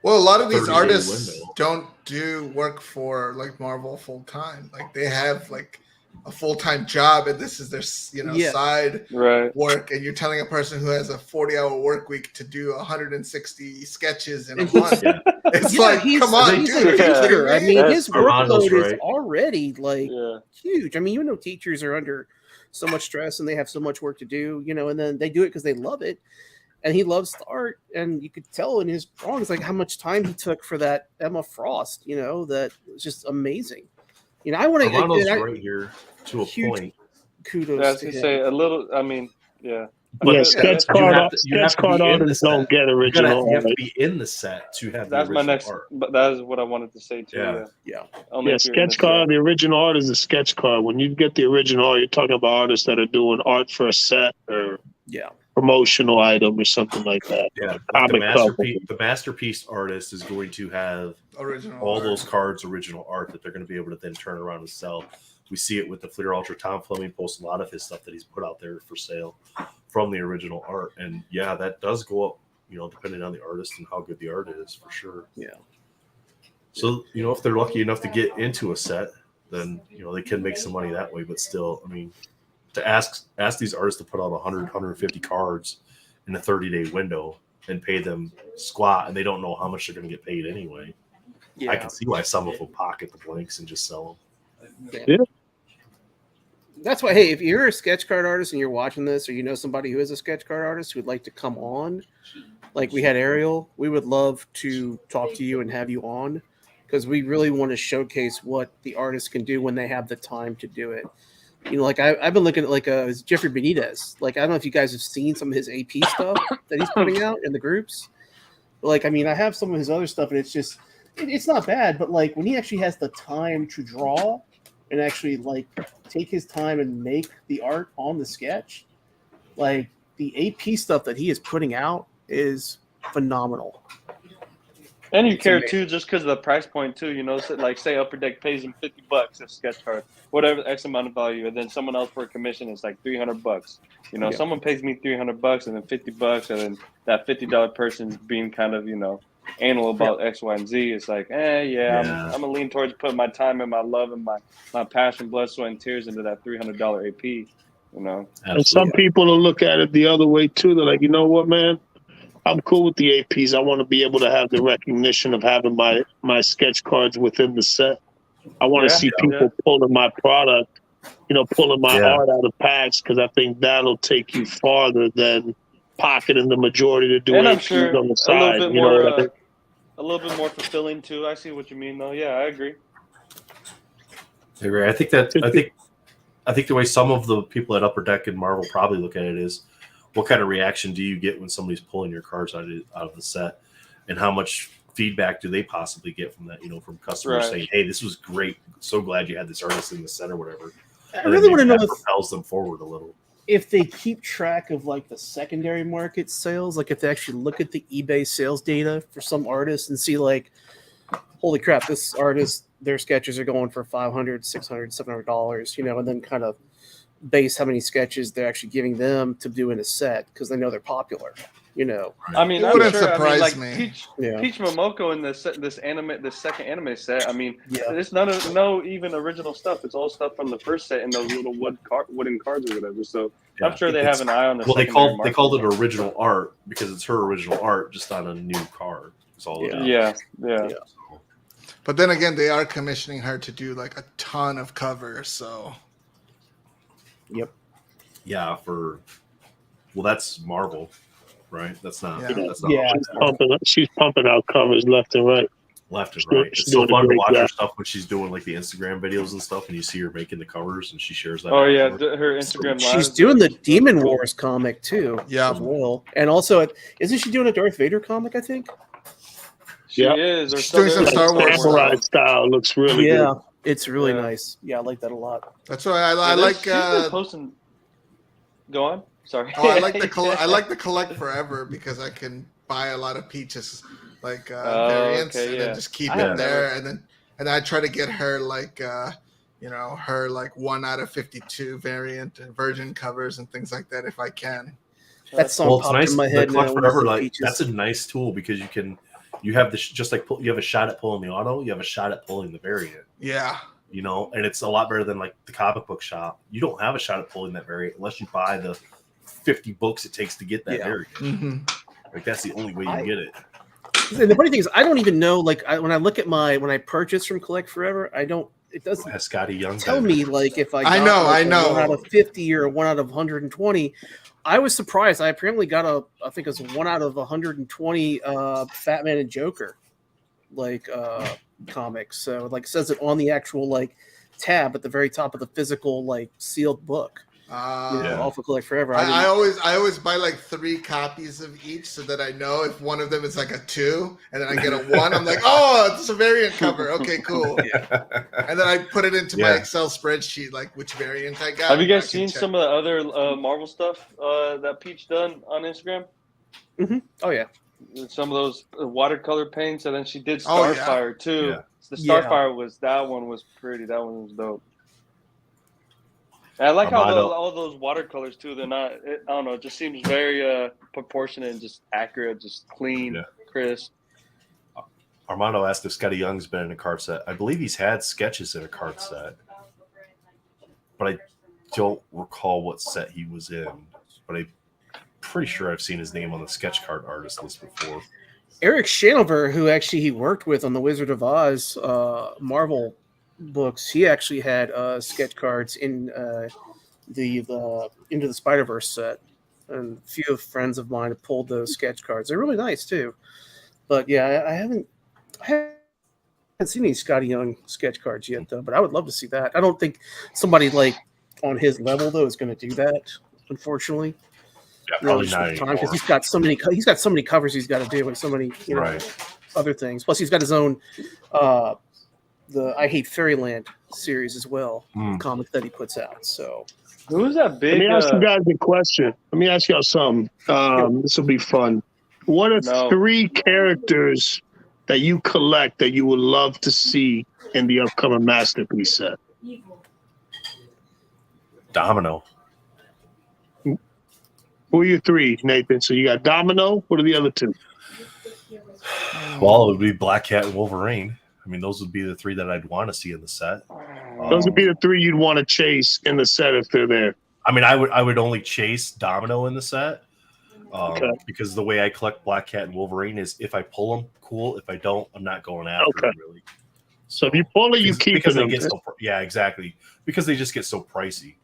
a lot of these artists don't do work for like Marvel full time. Like they have like a full-time job and this is their side work, and you're telling a person who has a 40-hour work week to do 160 sketches in a month. It's like, come on, dude. I mean, his workload is already like huge. I mean, teachers are under so much stress and they have so much work to do, and then they do it because they love it. And he loves the art, and you could tell in his drawings like how much time he took for that Emma Frost. That was just amazing. I want to right here to a point. Kudos. I was gonna say a little. I mean, yeah. But sketch card artists don't get original. You have to be in the set to have. That's the my next. art. But that is what I wanted to say too. Yeah. Sketch card. The original art is a sketch card. When you get the original art, you're talking about artists that are doing art for a set or promotional item or something like that. Yeah, the masterpiece artist is going to have those cards, original art that they're going to be able to then turn around and sell. We see it with the Fleer Ultra. Tom Fleming posts a lot of his stuff that he's put out there for sale from the original art, and that does go up, depending on the artist and how good the art is, for sure. Yeah. So if they're lucky enough to get into a set, then they can make some money that way. But still, I mean, to ask these artists to put out 100, 150 cards in a 30-day window and pay them squat, and they don't know how much they're going to get paid anyway. I can see why some of them pocket the blanks and just sell them. Yeah. That's why, hey, if you're a sketch card artist and you're watching this, or somebody who is a sketch card artist who would like to come on, like we had Ariel, we would love to talk to you and have you on, because we really want to showcase what the artists can do when they have the time to do it. I've been looking at Jeffrey Benitez. I don't know if you guys have seen some of his AP stuff that he's putting out in the groups. But I have some of his other stuff, and it's just, it's not bad. But when he actually has the time to draw and actually take his time and make the art on the sketch, the AP stuff that he is putting out is phenomenal. And you care too, just because of the price point too. So say Upper Deck pays him $50 a sketch card, whatever X amount of value, and then someone else for a commission is like $300. Someone pays me $300 and then $50, and then that $50 person's being kind of anal about X, Y, and Z. It's like, I'm gonna lean towards putting my time and my love and my passion, blood, sweat, and tears into that $300 AP. And some people will look at it the other way too. They're like, you know what, man? I'm cool with the APs. I want to be able to have the recognition of having my sketch cards within the set. I want to see people pulling my product, pulling my art out of packs, because I think that'll take you farther than pocketing the majority to do APs on the side. A little bit more fulfilling too. I see what you mean, though. Yeah, I agree. I think I think the way some of the people at Upper Deck and Marvel probably look at it is, what kind of reaction do you get when somebody's pulling your cards out of the set, and how much feedback do they possibly get from that? From customers saying, "Hey, this was great. So glad you had this artist in the set," or whatever. I really want to know if propels them forward a little. If they keep track of like the secondary market sales, like if they actually look at the eBay sales data for some artists and see like, holy crap, this artist, their sketches are going for $500, $600, $700, and then kind of base how many sketches they're actually giving them to do in a set because they know they're popular. I mean, it wouldn't surprise me. Peach Momoko in this second anime set. I mean, there's no even original stuff. It's all stuff from the first set in those little wooden cards or whatever. So I'm sure they have an eye on the. Well, they called it original art because it's her original art, just on a new card. It's all yeah. But then again, they are commissioning her to do like a ton of covers. So. Yep. Yeah. That's Marvel. Right, that's not. Yeah, that's not she's pumping out covers left and right. It's so fun to watch her stuff when she's doing like the Instagram videos and stuff, and you see her making the covers, and she shares that. Oh yeah, her Instagram. She's doing the Demon Wars comic too. Yeah, as well, and also isn't she doing a Darth Vader comic? I think. She is. She's doing some Star Wars style. Looks really good. Yeah, it's really nice. Yeah, I like that a lot. That's why I like posting. Go on. Sorry. I like the collect forever because I can buy a lot of Peaches variants and then just keep it there, and then I try to get her her 1 out of 52 variant and virgin covers and things like that if I can. That song popped in my head. Collect forever, that's a nice tool because you have this just like you have a shot at pulling the auto, you have a shot at pulling the variant. Yeah. And it's a lot better than like the comic book shop. You don't have a shot at pulling that variant unless you buy the 50 books it takes to get that variant. Mm-hmm. Like that's the only way you get it. And the funny thing is, I don't even know. Like when I look at when I purchase from Collect Forever, it doesn't Scotty Young tell me like if I got 1 out of 50 or 1 out of 120. I was surprised. I apparently got I think it was 1 out of 120 Fat Man and Joker comics. So it says it on the actual tab at the very top of the physical sealed book. All for Collect Forever. I always buy 3 copies of each so that I know if one of them is a 2 and then I get a 1, I'm like, oh, it's a variant cover. Okay, cool. And then I put it into my Excel spreadsheet, which variant I got. Have you guys seen some of the other Marvel stuff that Peach done on Instagram? Mm-hmm. Oh, yeah. Some of those watercolor paints, and then she did Starfire too. Yeah. The Starfire that one was pretty. That one was dope. I like how all those watercolors too. They're not. I don't know. It just seems very proportionate and just accurate, just clean, crisp. Armando asked if Scotty Young's been in a card set. I believe he's had sketches in a card set, but I don't recall what set he was in. But I'm pretty sure I've seen his name on the sketch card artist list before. Eric Shanover, who actually he worked with on the Wizard of Oz Marvel books, he actually had sketch cards in the Into the Spider-Verse set, and a few friends of mine have pulled those sketch cards. They're really nice too. But yeah, I haven't seen any Scotty Young sketch cards yet though. But I would love to see that. I don't think somebody on his level though is going to do that, unfortunately. Yeah, probably not anymore. Because he's got so many covers he's got to do and so many other things. Plus he's got his own the I Hate Fairyland series as well, comic that he puts out. So who's that big? Let me ask you guys a question. Let me ask y'all something. This will be fun. What are 3 characters that you collect that you would love to see in the upcoming Masterpiece set? Domino. Who are your 3, Nathan? So you got Domino. What are the other 2? Well, it would be Black Cat and Wolverine. I mean, those would be the 3 that I'd want to see in the set. Those would be the 3 you'd want to chase in the set if they're there. I mean, I would only chase Domino in the set because the way I collect Black Cat and Wolverine is if I pull them, cool. If I don't, I'm not going after them, really. So if you pull it, you keep them. Exactly. Because they just get so pricey,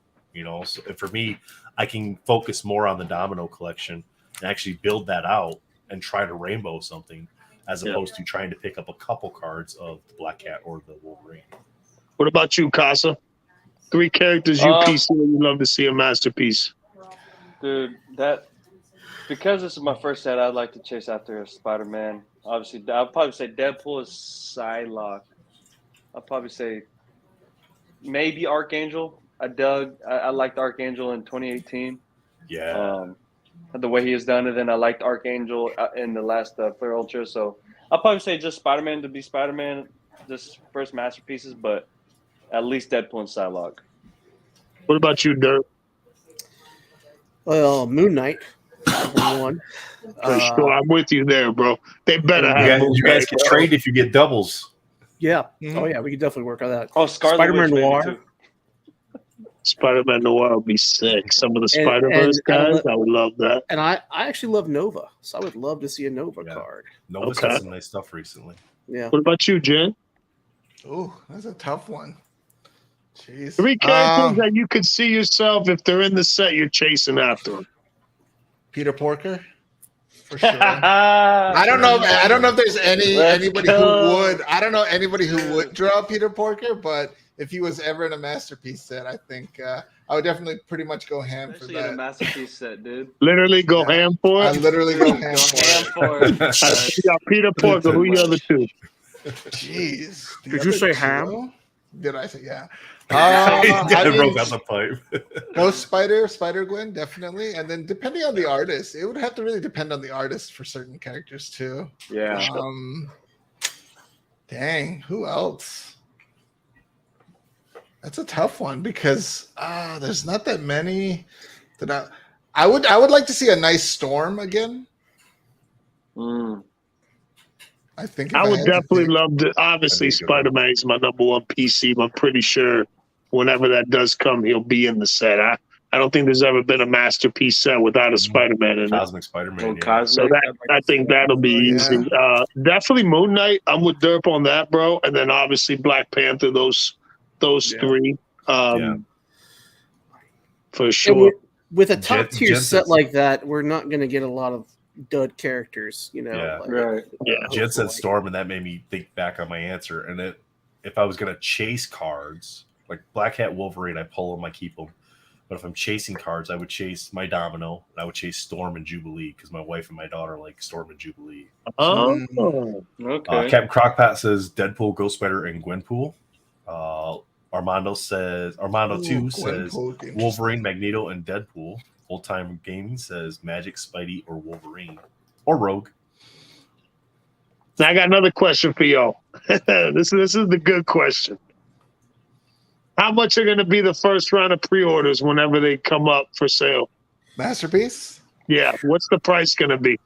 So for me, I can focus more on the Domino collection and actually build that out and try to rainbow something, as opposed to trying to pick up a couple cards of the Black Cat or the Wolverine. What about you, Casa? 3 characters you PC and you love to see a masterpiece. Dude, because this is my first set, I'd like to chase after a Spider-Man. Obviously, I'll probably say Deadpool is Psylocke. I'll probably say maybe Archangel. I liked Archangel in 2018. Yeah. The way he has done it, and I liked Archangel in the last Clear Ultra. So I'll probably say just Spider-Man to be Spider-Man, just first masterpieces, but at least Deadpool and Psylocke. What about you, Dirk? Well, Moon Knight, number one. For sure, I'm with you there, bro. They better have. You guys can trade if you get doubles. Yeah. Mm-hmm. Oh yeah, we could definitely work on that. Oh, Spider-Man Noir. Spider-Man Noir would be sick. Some of the Spider-Verse guys, I would love that. And I actually love Nova, so I would love to see a Nova card. Nova's had some nice stuff recently. Yeah. What about you, Jen? Oh, that's a tough one. Jeez. 3 characters that you could see yourself, if they're in the set, you're chasing after them. Peter Porker, for sure. I don't know if there's anybody who would. I don't know anybody who would draw Peter Porker, but if he was ever in a masterpiece set, I think I would definitely pretty much go ham for that. In a masterpiece set, dude. Literally go ham for it. I literally go ham for it. You got Peter Porker. Who the other 2? Jeez. Did you say ham? Did I say yeah? I broke out the pipe. Ghost Spider-Gwen, definitely. And then depending on the artist, it would have to really depend on the artist for certain characters too. Yeah. Dang, who else? That's a tough one because there's not that many that I would like to see a nice Storm again. I think I would definitely love to. Obviously, Spider-Man is my number 1 PC. I'm pretty sure whenever that does come, he'll be in the set. I don't think there's ever been a masterpiece set without a Spider-Man in it. Cosmic Spider-Man. So I think that'll be easy. Definitely Moon Knight. I'm with Derp on that, bro. And then obviously Black Panther. Those 3, for sure. With a top tier set like that, we're not going to get a lot of dud characters, you know. Yeah. Right. Yeah. Jen said Storm, and that made me think back on my answer. And if I was going to chase cards, like Black Hat Wolverine, I pull them, I keep them. But if I'm chasing cards, I would chase my Domino, and I would chase Storm and Jubilee because my wife and my daughter like Storm and Jubilee. Oh, okay. Captain Crockpat says Deadpool, Ghost Spider, and Gwenpool. Armando 2 says Wolverine, Magneto, and Deadpool. Old Time Gaming says Magic, Spidey, or Wolverine, or Rogue. Now I got another question for y'all. This is the good question. How much are going to be the first round of pre-orders whenever they come up for sale? Masterpiece? Yeah. What's the price going to be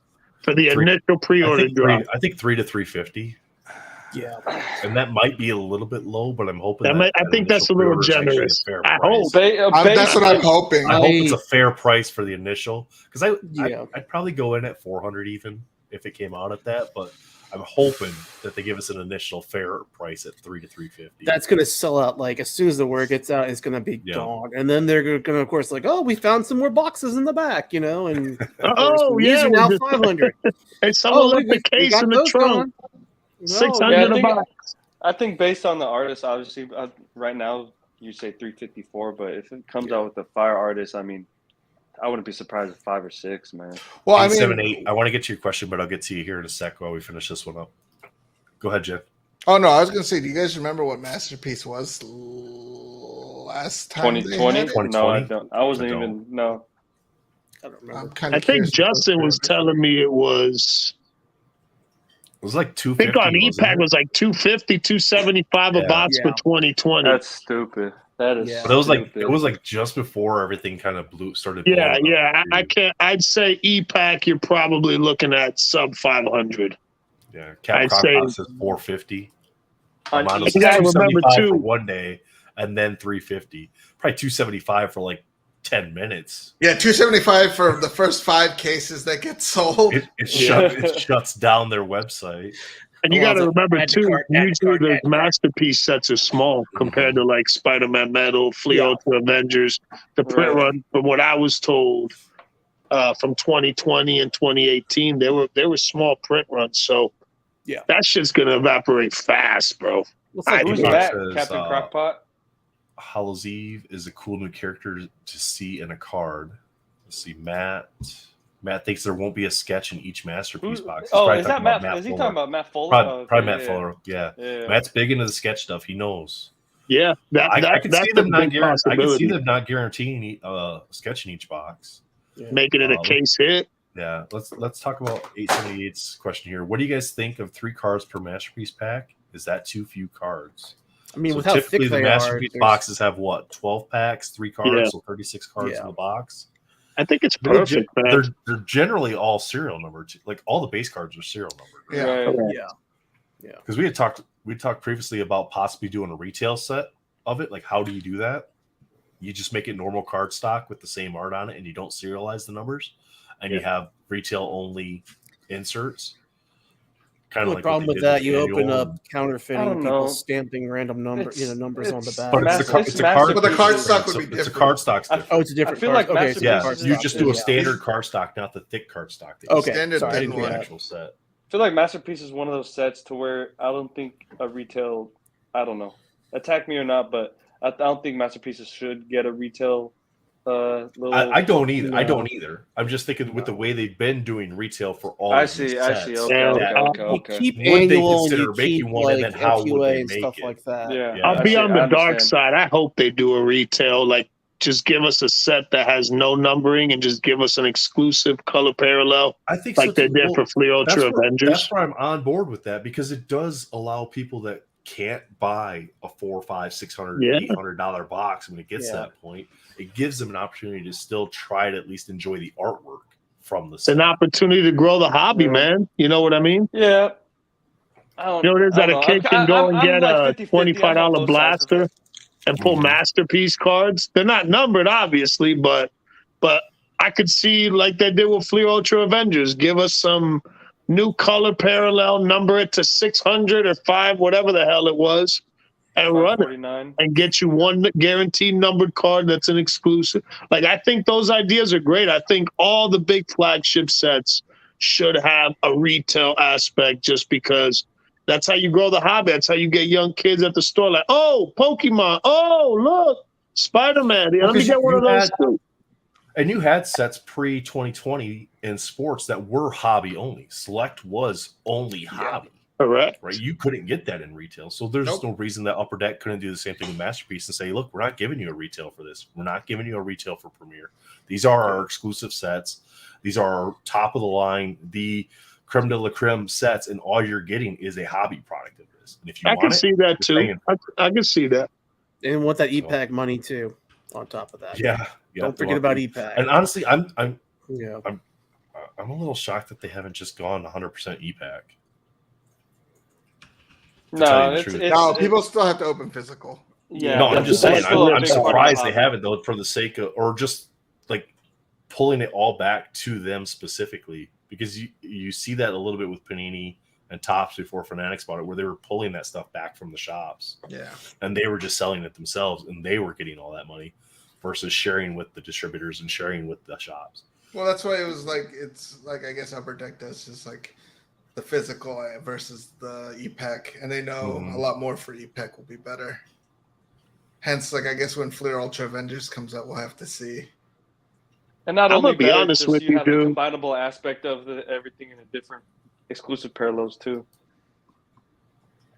for the initial pre-order drop? I think $300 to $350. Yeah. And that might be a little bit low, but I'm hoping I think that's a little generous. I hope. That's what I'm hoping. I hope it's a fair price for the initial, because I'd probably go in at 400 even if it came out at that, but I'm hoping that they give us an initial fair price at $300 to $350. That's going to sell out like as soon as the word gets out. It's going to be gone, and then they're going to, of course, like, oh, we found some more boxes in the back, you know, and these are now 500. And someone left the case in the trunk. 600 a box. I think based on the artist, obviously, right now you say 354, but if it comes out with the fire artist, I mean, I wouldn't be surprised if 5 or 6, man. Well, I mean, 7, 8. I want to get to your question, but I'll get to you here in a sec while we finish this one up. Go ahead, Jeff. Oh no, I was going to say, do you guys remember what Masterpiece was last time? 2020? No, I don't. I wasn't even. No, I don't remember. I think Justin was telling me it was. It was like 250. I think on EPAC was like 250, 275 a box for 2020. That's stupid. That is. But it was like just before everything kind of started. Yeah. I'd say EPAC. You're probably looking at sub 500. Yeah, Cap Crockpot says 450. Armando says 275 for one day, and then 350. Probably 275 for like 10 minutes. Yeah, 275 for the first 5 cases that get sold. It shuts down their website. And you got to remember too, usually those masterpiece sets are small compared to like Spider-Man Metal, Flea Ultra Avengers. The print run, from what I was told, from 2020 and 2018, they were small print runs. So that shit's gonna evaporate fast, bro. Who's that? Captain Crockpot? Hallows Eve is a cool new character to see in a card. Let's see, Matt. Matt thinks there won't be a sketch in each masterpiece box. He's Oh, is that Matt? Is he talking about Matt Fuller? Probably Matt Fuller. Yeah. Matt's big into the sketch stuff. He knows. Yeah, I can see them not guaranteeing. I can see possibility. them not guaranteeing a sketch in each box. Making it a case hit. Yeah, let's talk about 878's question here. What do you guys think of 3 cards per masterpiece pack? Is that too few cards? I mean, So with how typically thick the they masterpiece are, boxes have what, 12 packs, 3 cards, Yeah. so 36 cards in the box. I think it's perfect, man. They're generally all serial numbered. Like all the base cards are serial numbered. Yeah. Right. Yeah. Because we talked previously about possibly doing a retail set of it. Like, how do you do that? You just make it normal card stock with the same art on it, and you don't serialize the numbers, and you have retail only inserts. Kind of The like problem with that, you open up counterfeiting, people stamping random numbers on the back. But it's a card. But the card stock would be different. It's a card stock. Oh, it's a different. I feel card. like okay, so Yeah, card you stock just is- do a standard card stock, not the thick card stock. Okay, Standard sorry, I thin didn't do one. that. Actual set. I feel like Masterpiece is one of those sets to where I don't think a retail. I don't know. Attack me or not, but I don't think Masterpieces should get a retail. I don't either. No. I don't either. I'm just thinking with the way they've been doing retail for all. I of see. these I sets, see. You Okay. keep Would they annual and consider you making keep one, and like then how would FUA they and make stuff it? like that. Yeah. I'll be on the dark understand. side. I hope they do a retail, like just give us a set that has no numbering and just give us an exclusive color parallel, I think like so they too. did Well, for Flea Ultra Avengers. That's where I'm on board with that, because it does allow people that can't buy a $400, $500, $600, $800 box when it gets to that point. It gives them an opportunity to still try to at least enjoy the artwork from the It's an opportunity to grow the hobby, man. You know what I mean? Yeah. You know, it is that a kid can go and get a $25 blaster and pull masterpiece cards. They're not numbered, obviously, but I could see, like they did with Flea Ultra Avengers, give us some new color parallel, number it to 600 or 5, whatever the hell it was, and run it and get you one guaranteed numbered card that's an exclusive. Like, I think those ideas are great. I think all the big flagship sets should have a retail aspect, just because that's how you grow the hobby. That's how you get young kids at the store like, oh, Pokemon. Oh, look, Spider-Man. Let me get one of those too. And you had sets pre-2020 in sports that were hobby only. Select was only hobby. Correct. Right? You couldn't get that in retail. So there's no reason that Upper Deck couldn't do the same thing with Masterpiece and say, look, we're not giving you a retail for this. We're not giving you a retail for Premiere. These are our exclusive sets. These are our top of the line, the creme de la creme sets, and all you're getting is a hobby product of this. And if you I can see that too. I can see that. And want that EPAC money too, on top of that. Yeah. Don't forget about EPAC. And honestly, I'm a little shocked that they haven't just gone 100% EPAC. No, people still have to open physical. Yeah. No, I'm just saying. I'm surprised they haven't, though, for the sake of, or just like pulling it all back to them specifically, because you see that a little bit with Panini and Topps before Fanatics bought it, where they were pulling that stuff back from the shops. Yeah. And they were just selling it themselves, and they were getting all that money versus sharing with the distributors and sharing with the shops. Well, that's why it was like, it's like, I guess Upper Deck does is like the physical versus the EPAC, and they know a lot more for EPAC will be better. Hence, like, I guess when Flea Ultra Avengers comes out, we'll have to see. And not only be honest with you, have the combinable aspect of everything in a different exclusive parallels too.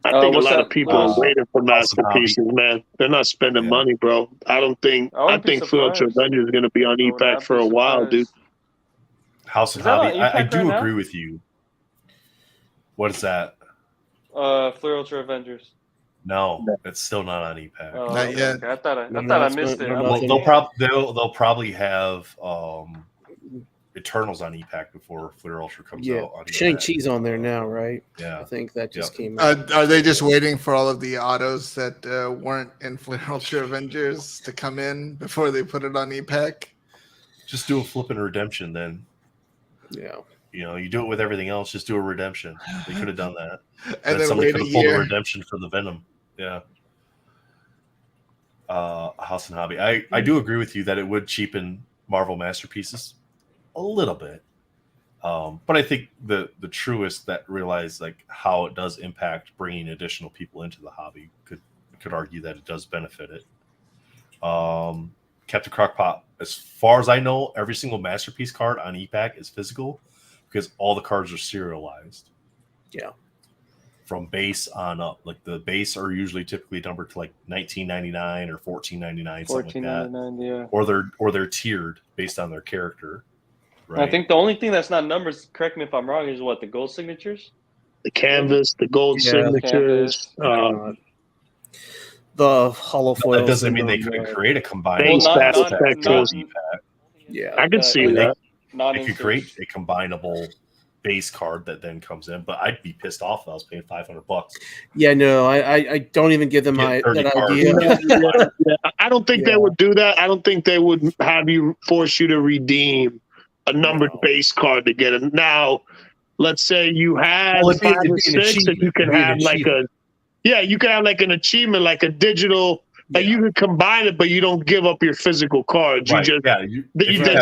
I think a lot of people are waiting for masterpieces, man. They're not spending money, bro. I think Flea Ultra Avengers is going to be on EPAC for a while, dude. House of Hobby, I do agree with you. What is that? Flea Ultra Avengers. No, it's still not on EPAC. Oh, not yet. Okay. I thought I missed it. Well, they'll probably have Eternals on EPAC before Flea Ultra comes out. On Shang-Chi's on there now, right? Yeah, I think that just came out. Are they just waiting for all of the autos that weren't in Flea Ultra Avengers to come in before they put it on EPAC? Just do a flipping redemption then. Yeah. You know, you do it with everything else. Just do a redemption. They could have done that. And then somebody wait could have pulled a redemption for the Venom. Yeah. House and Hobby. I do agree with you that it would cheapen Marvel Masterpieces a little bit. But I think the truest that realize like how it does impact bringing additional people into the hobby could argue that it does benefit it. Captain Crockpot. As far as I know, every single Masterpiece card on EPAC is physical because all the cards are serialized. Yeah. From base on up. Like the base are usually typically numbered to like $19.99 or $14.99, something like that. Yeah. Or they're tiered based on their character. Right. I think the only thing that's not numbers, correct me if I'm wrong, is what, the gold signatures? The canvas, the gold signatures. The hollow foils. That doesn't mean they couldn't create a combined. Base not, yeah, I could see that. They could create a combinable base card that then comes in, but I'd be pissed off if I was paying $500. Yeah, no, I don't even give them that idea. I don't think they would do that. I don't think they would have you force you to redeem a numbered base card to get it. Now, let's say you had 5 or 6, and you can have you can have like an achievement, like a digital. Like you can combine it, but you don't give up your physical cards. Right. You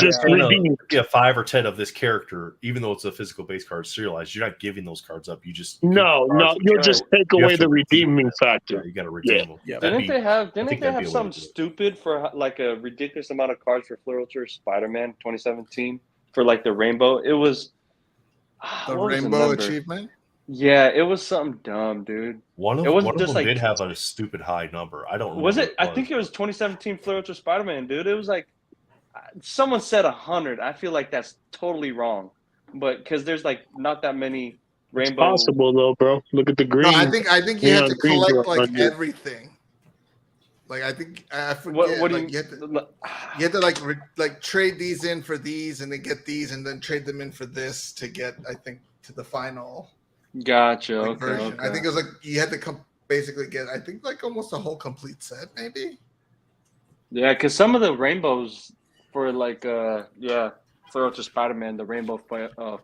just redeem. Yeah, 5 or 10 of this character, even though it's a physical base card serialized, you're not giving those cards up. You just you'll just take away the redeeming factor. Yeah, you got to redeem them. Yeah. Didn't they have something stupid for like a ridiculous amount of cards for Floriture Spider-Man 2017 for like the rainbow? It was the rainbow achievement. Yeah, it was something dumb, dude. One of them did have a stupid high number. I don't know. Was it? I think it was 2017 Floriture Spider-Man, dude. It was like someone said 100. I feel like that's totally wrong, but because there's like not that many rainbow. It's possible though, bro. Look at the green. No, I think you have to collect like everything. Like I think I forget. What do you have to like trade these in for these, and then get these, and then trade them in for this to get I think to the final. Gotcha. Version. I think it was like you had to basically get. I think like almost a whole complete set, maybe. Yeah, because some of the rainbows for like Floriture Spider-Man, the rainbow foil. I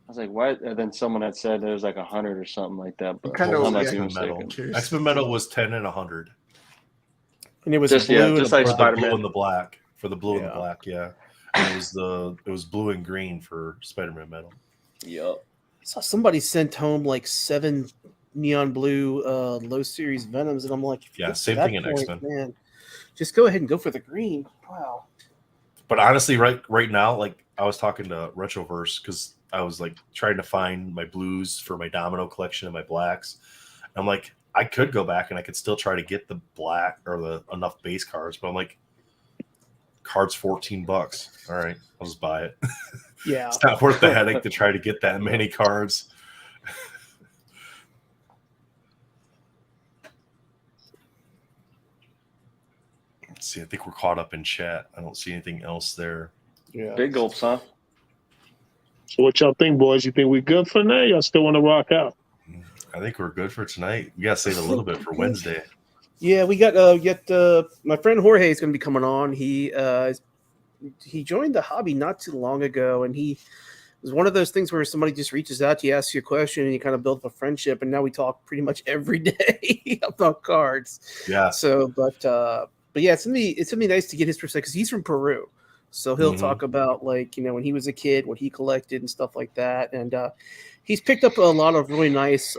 was like, what? And then someone had said there was like 100 or something like that. But X-Men Metal was 10 and 100. And it was just like Spider-Man. The blue and the black for the blue and the black. Yeah, and it was blue and green for Spider-Man Metal. Yep. I saw somebody sent home like 7 neon blue low series Venoms, and I'm like, same thing in X-Men. Man, just go ahead and go for the green. Wow. But honestly, right now, like I was talking to Retroverse because I was like trying to find my blues for my Domino collection and my blacks. And I'm like, I could go back and I could still try to get the black or the enough base cards, but I'm like, cards $14. All right, I'll just buy it. Yeah, it's not worth the headache to try to get that many cards. Let's see. I think we're caught up in chat. I don't see anything else there. Yeah, big gulps, huh? So what y'all think, boys? You think we good for now? Y'all still want to rock out? I think we're good for tonight. We got to save a little bit for Wednesday. Yeah, we got my friend Jorge is going to be coming on. He joined the hobby not too long ago, and he was one of those things where somebody just reaches out to you, asks you a question, and you kind of build up a friendship. And now we talk pretty much every day about cards. Yeah. So, but yeah, it's gonna be nice to get his perspective because he's from Peru, so he'll talk about like when he was a kid, what he collected and stuff like that. And he's picked up a lot of really nice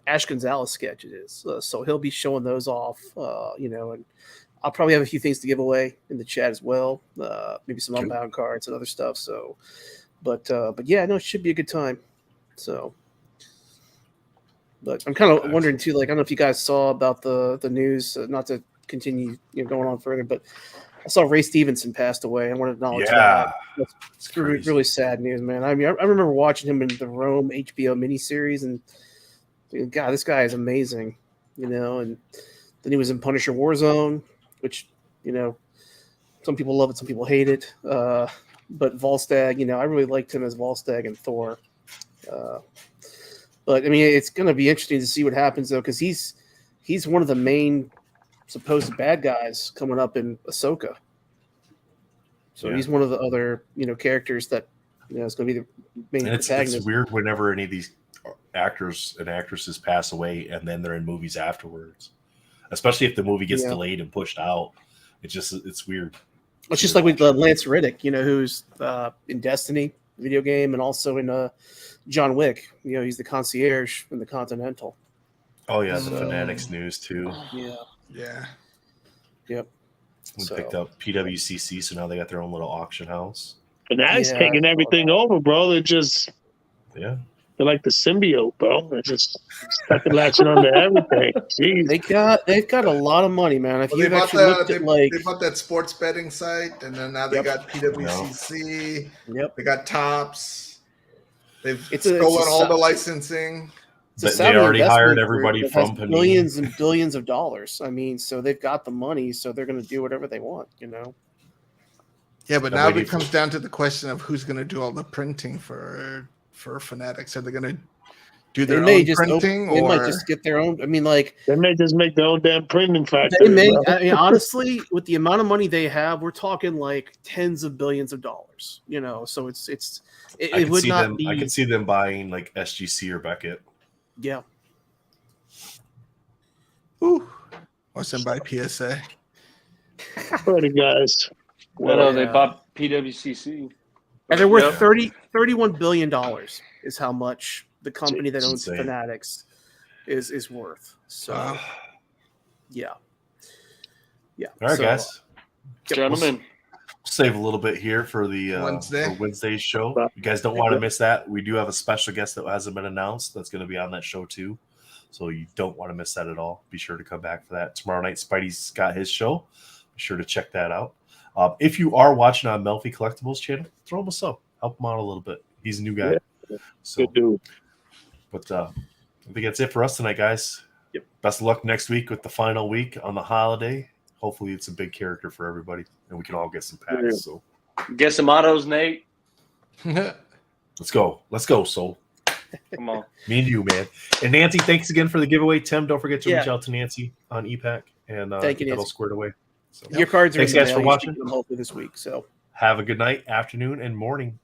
Ash Gonzalez sketches, so he'll be showing those off. And I'll probably have a few things to give away in the chat as well. Maybe some Unbound cards and other stuff. So, but yeah, no, it should be a good time. So, but I'm kind of wondering too. Like, I don't know if you guys saw about the news. Not to continue going on further, but I saw Ray Stevenson passed away. I want to acknowledge that. It's really sad news, man. I mean, I remember watching him in the Rome HBO miniseries, and God, this guy is amazing. And then he was in Punisher Warzone, which, some people love it, some people hate it. But Volstagg, I really liked him as Volstagg and Thor. But I mean, it's going to be interesting to see what happens though, because he's one of the main supposed bad guys coming up in Ahsoka. So he's one of the other, characters that, is going to be the main protagonist. It's weird whenever any of these actors and actresses pass away and then they're in movies afterwards, especially if the movie gets delayed and pushed out. It's weird. It's just like with Lance Reddick, who's in Destiny video game and also in John Wick. He's the concierge in the Continental. Oh yeah, the Fanatics news too. Yeah. Yeah. Yep. We picked up PWCC, so now they got their own little auction house. And that's taking everything over, bro. They're like the symbiote, bro. They're just stuck latching onto everything. Jeez. They've got a lot of money, man. If you've actually looked at they bought that sports betting site, and then now they got PWCC. Yep. They got Tops. They've stolen all the licensing. They already hired everybody from Panini. Billions and billions of dollars. I mean, so they've got the money, so they're going to do whatever they want, you know? Yeah, but now it comes down to the question of who's going to do all the printing for Fanatics. Are they going to do their own printing? They might just get their own. I mean, like they may just make their own damn printing factory. They may. I mean, honestly, with the amount of money they have, we're talking like tens of billions of dollars. You know, so it would not be. I could see them buying like SGC or Beckett. Yeah. Ooh. Or some by PSA. Pretty guys. Well, they bought PWCC. And they're worth $31 billion is how much the company that owns Fanatics is worth. So, yeah. All right, guys. Gentlemen. Save a little bit here for the Wednesday's show. You guys don't want to miss that. We do have a special guest that hasn't been announced that's going to be on that show too. So you don't want to miss that at all. Be sure to come back for that. Tomorrow night, Spidey's got his show. Be sure to check that out. If you are watching on Melfi Collectibles channel, throw him a sub. Help him out a little bit. He's a new guy. So, good dude. But I think that's it for us tonight, guys. Yep. Best of luck next week with the final week on the holiday. Hopefully it's a big character for everybody, and we can all get some packs. So get some autos, Nate. Let's go. So come on. Me and you, man. And Nancy, thanks again for the giveaway. Tim, don't forget to reach out to Nancy on EPAC and get that all squared away. So, your cards are thanks, guys, for watching. Hopefully this week. So have a good night, afternoon, and morning.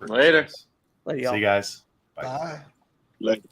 Later. See you guys. Bye. Later.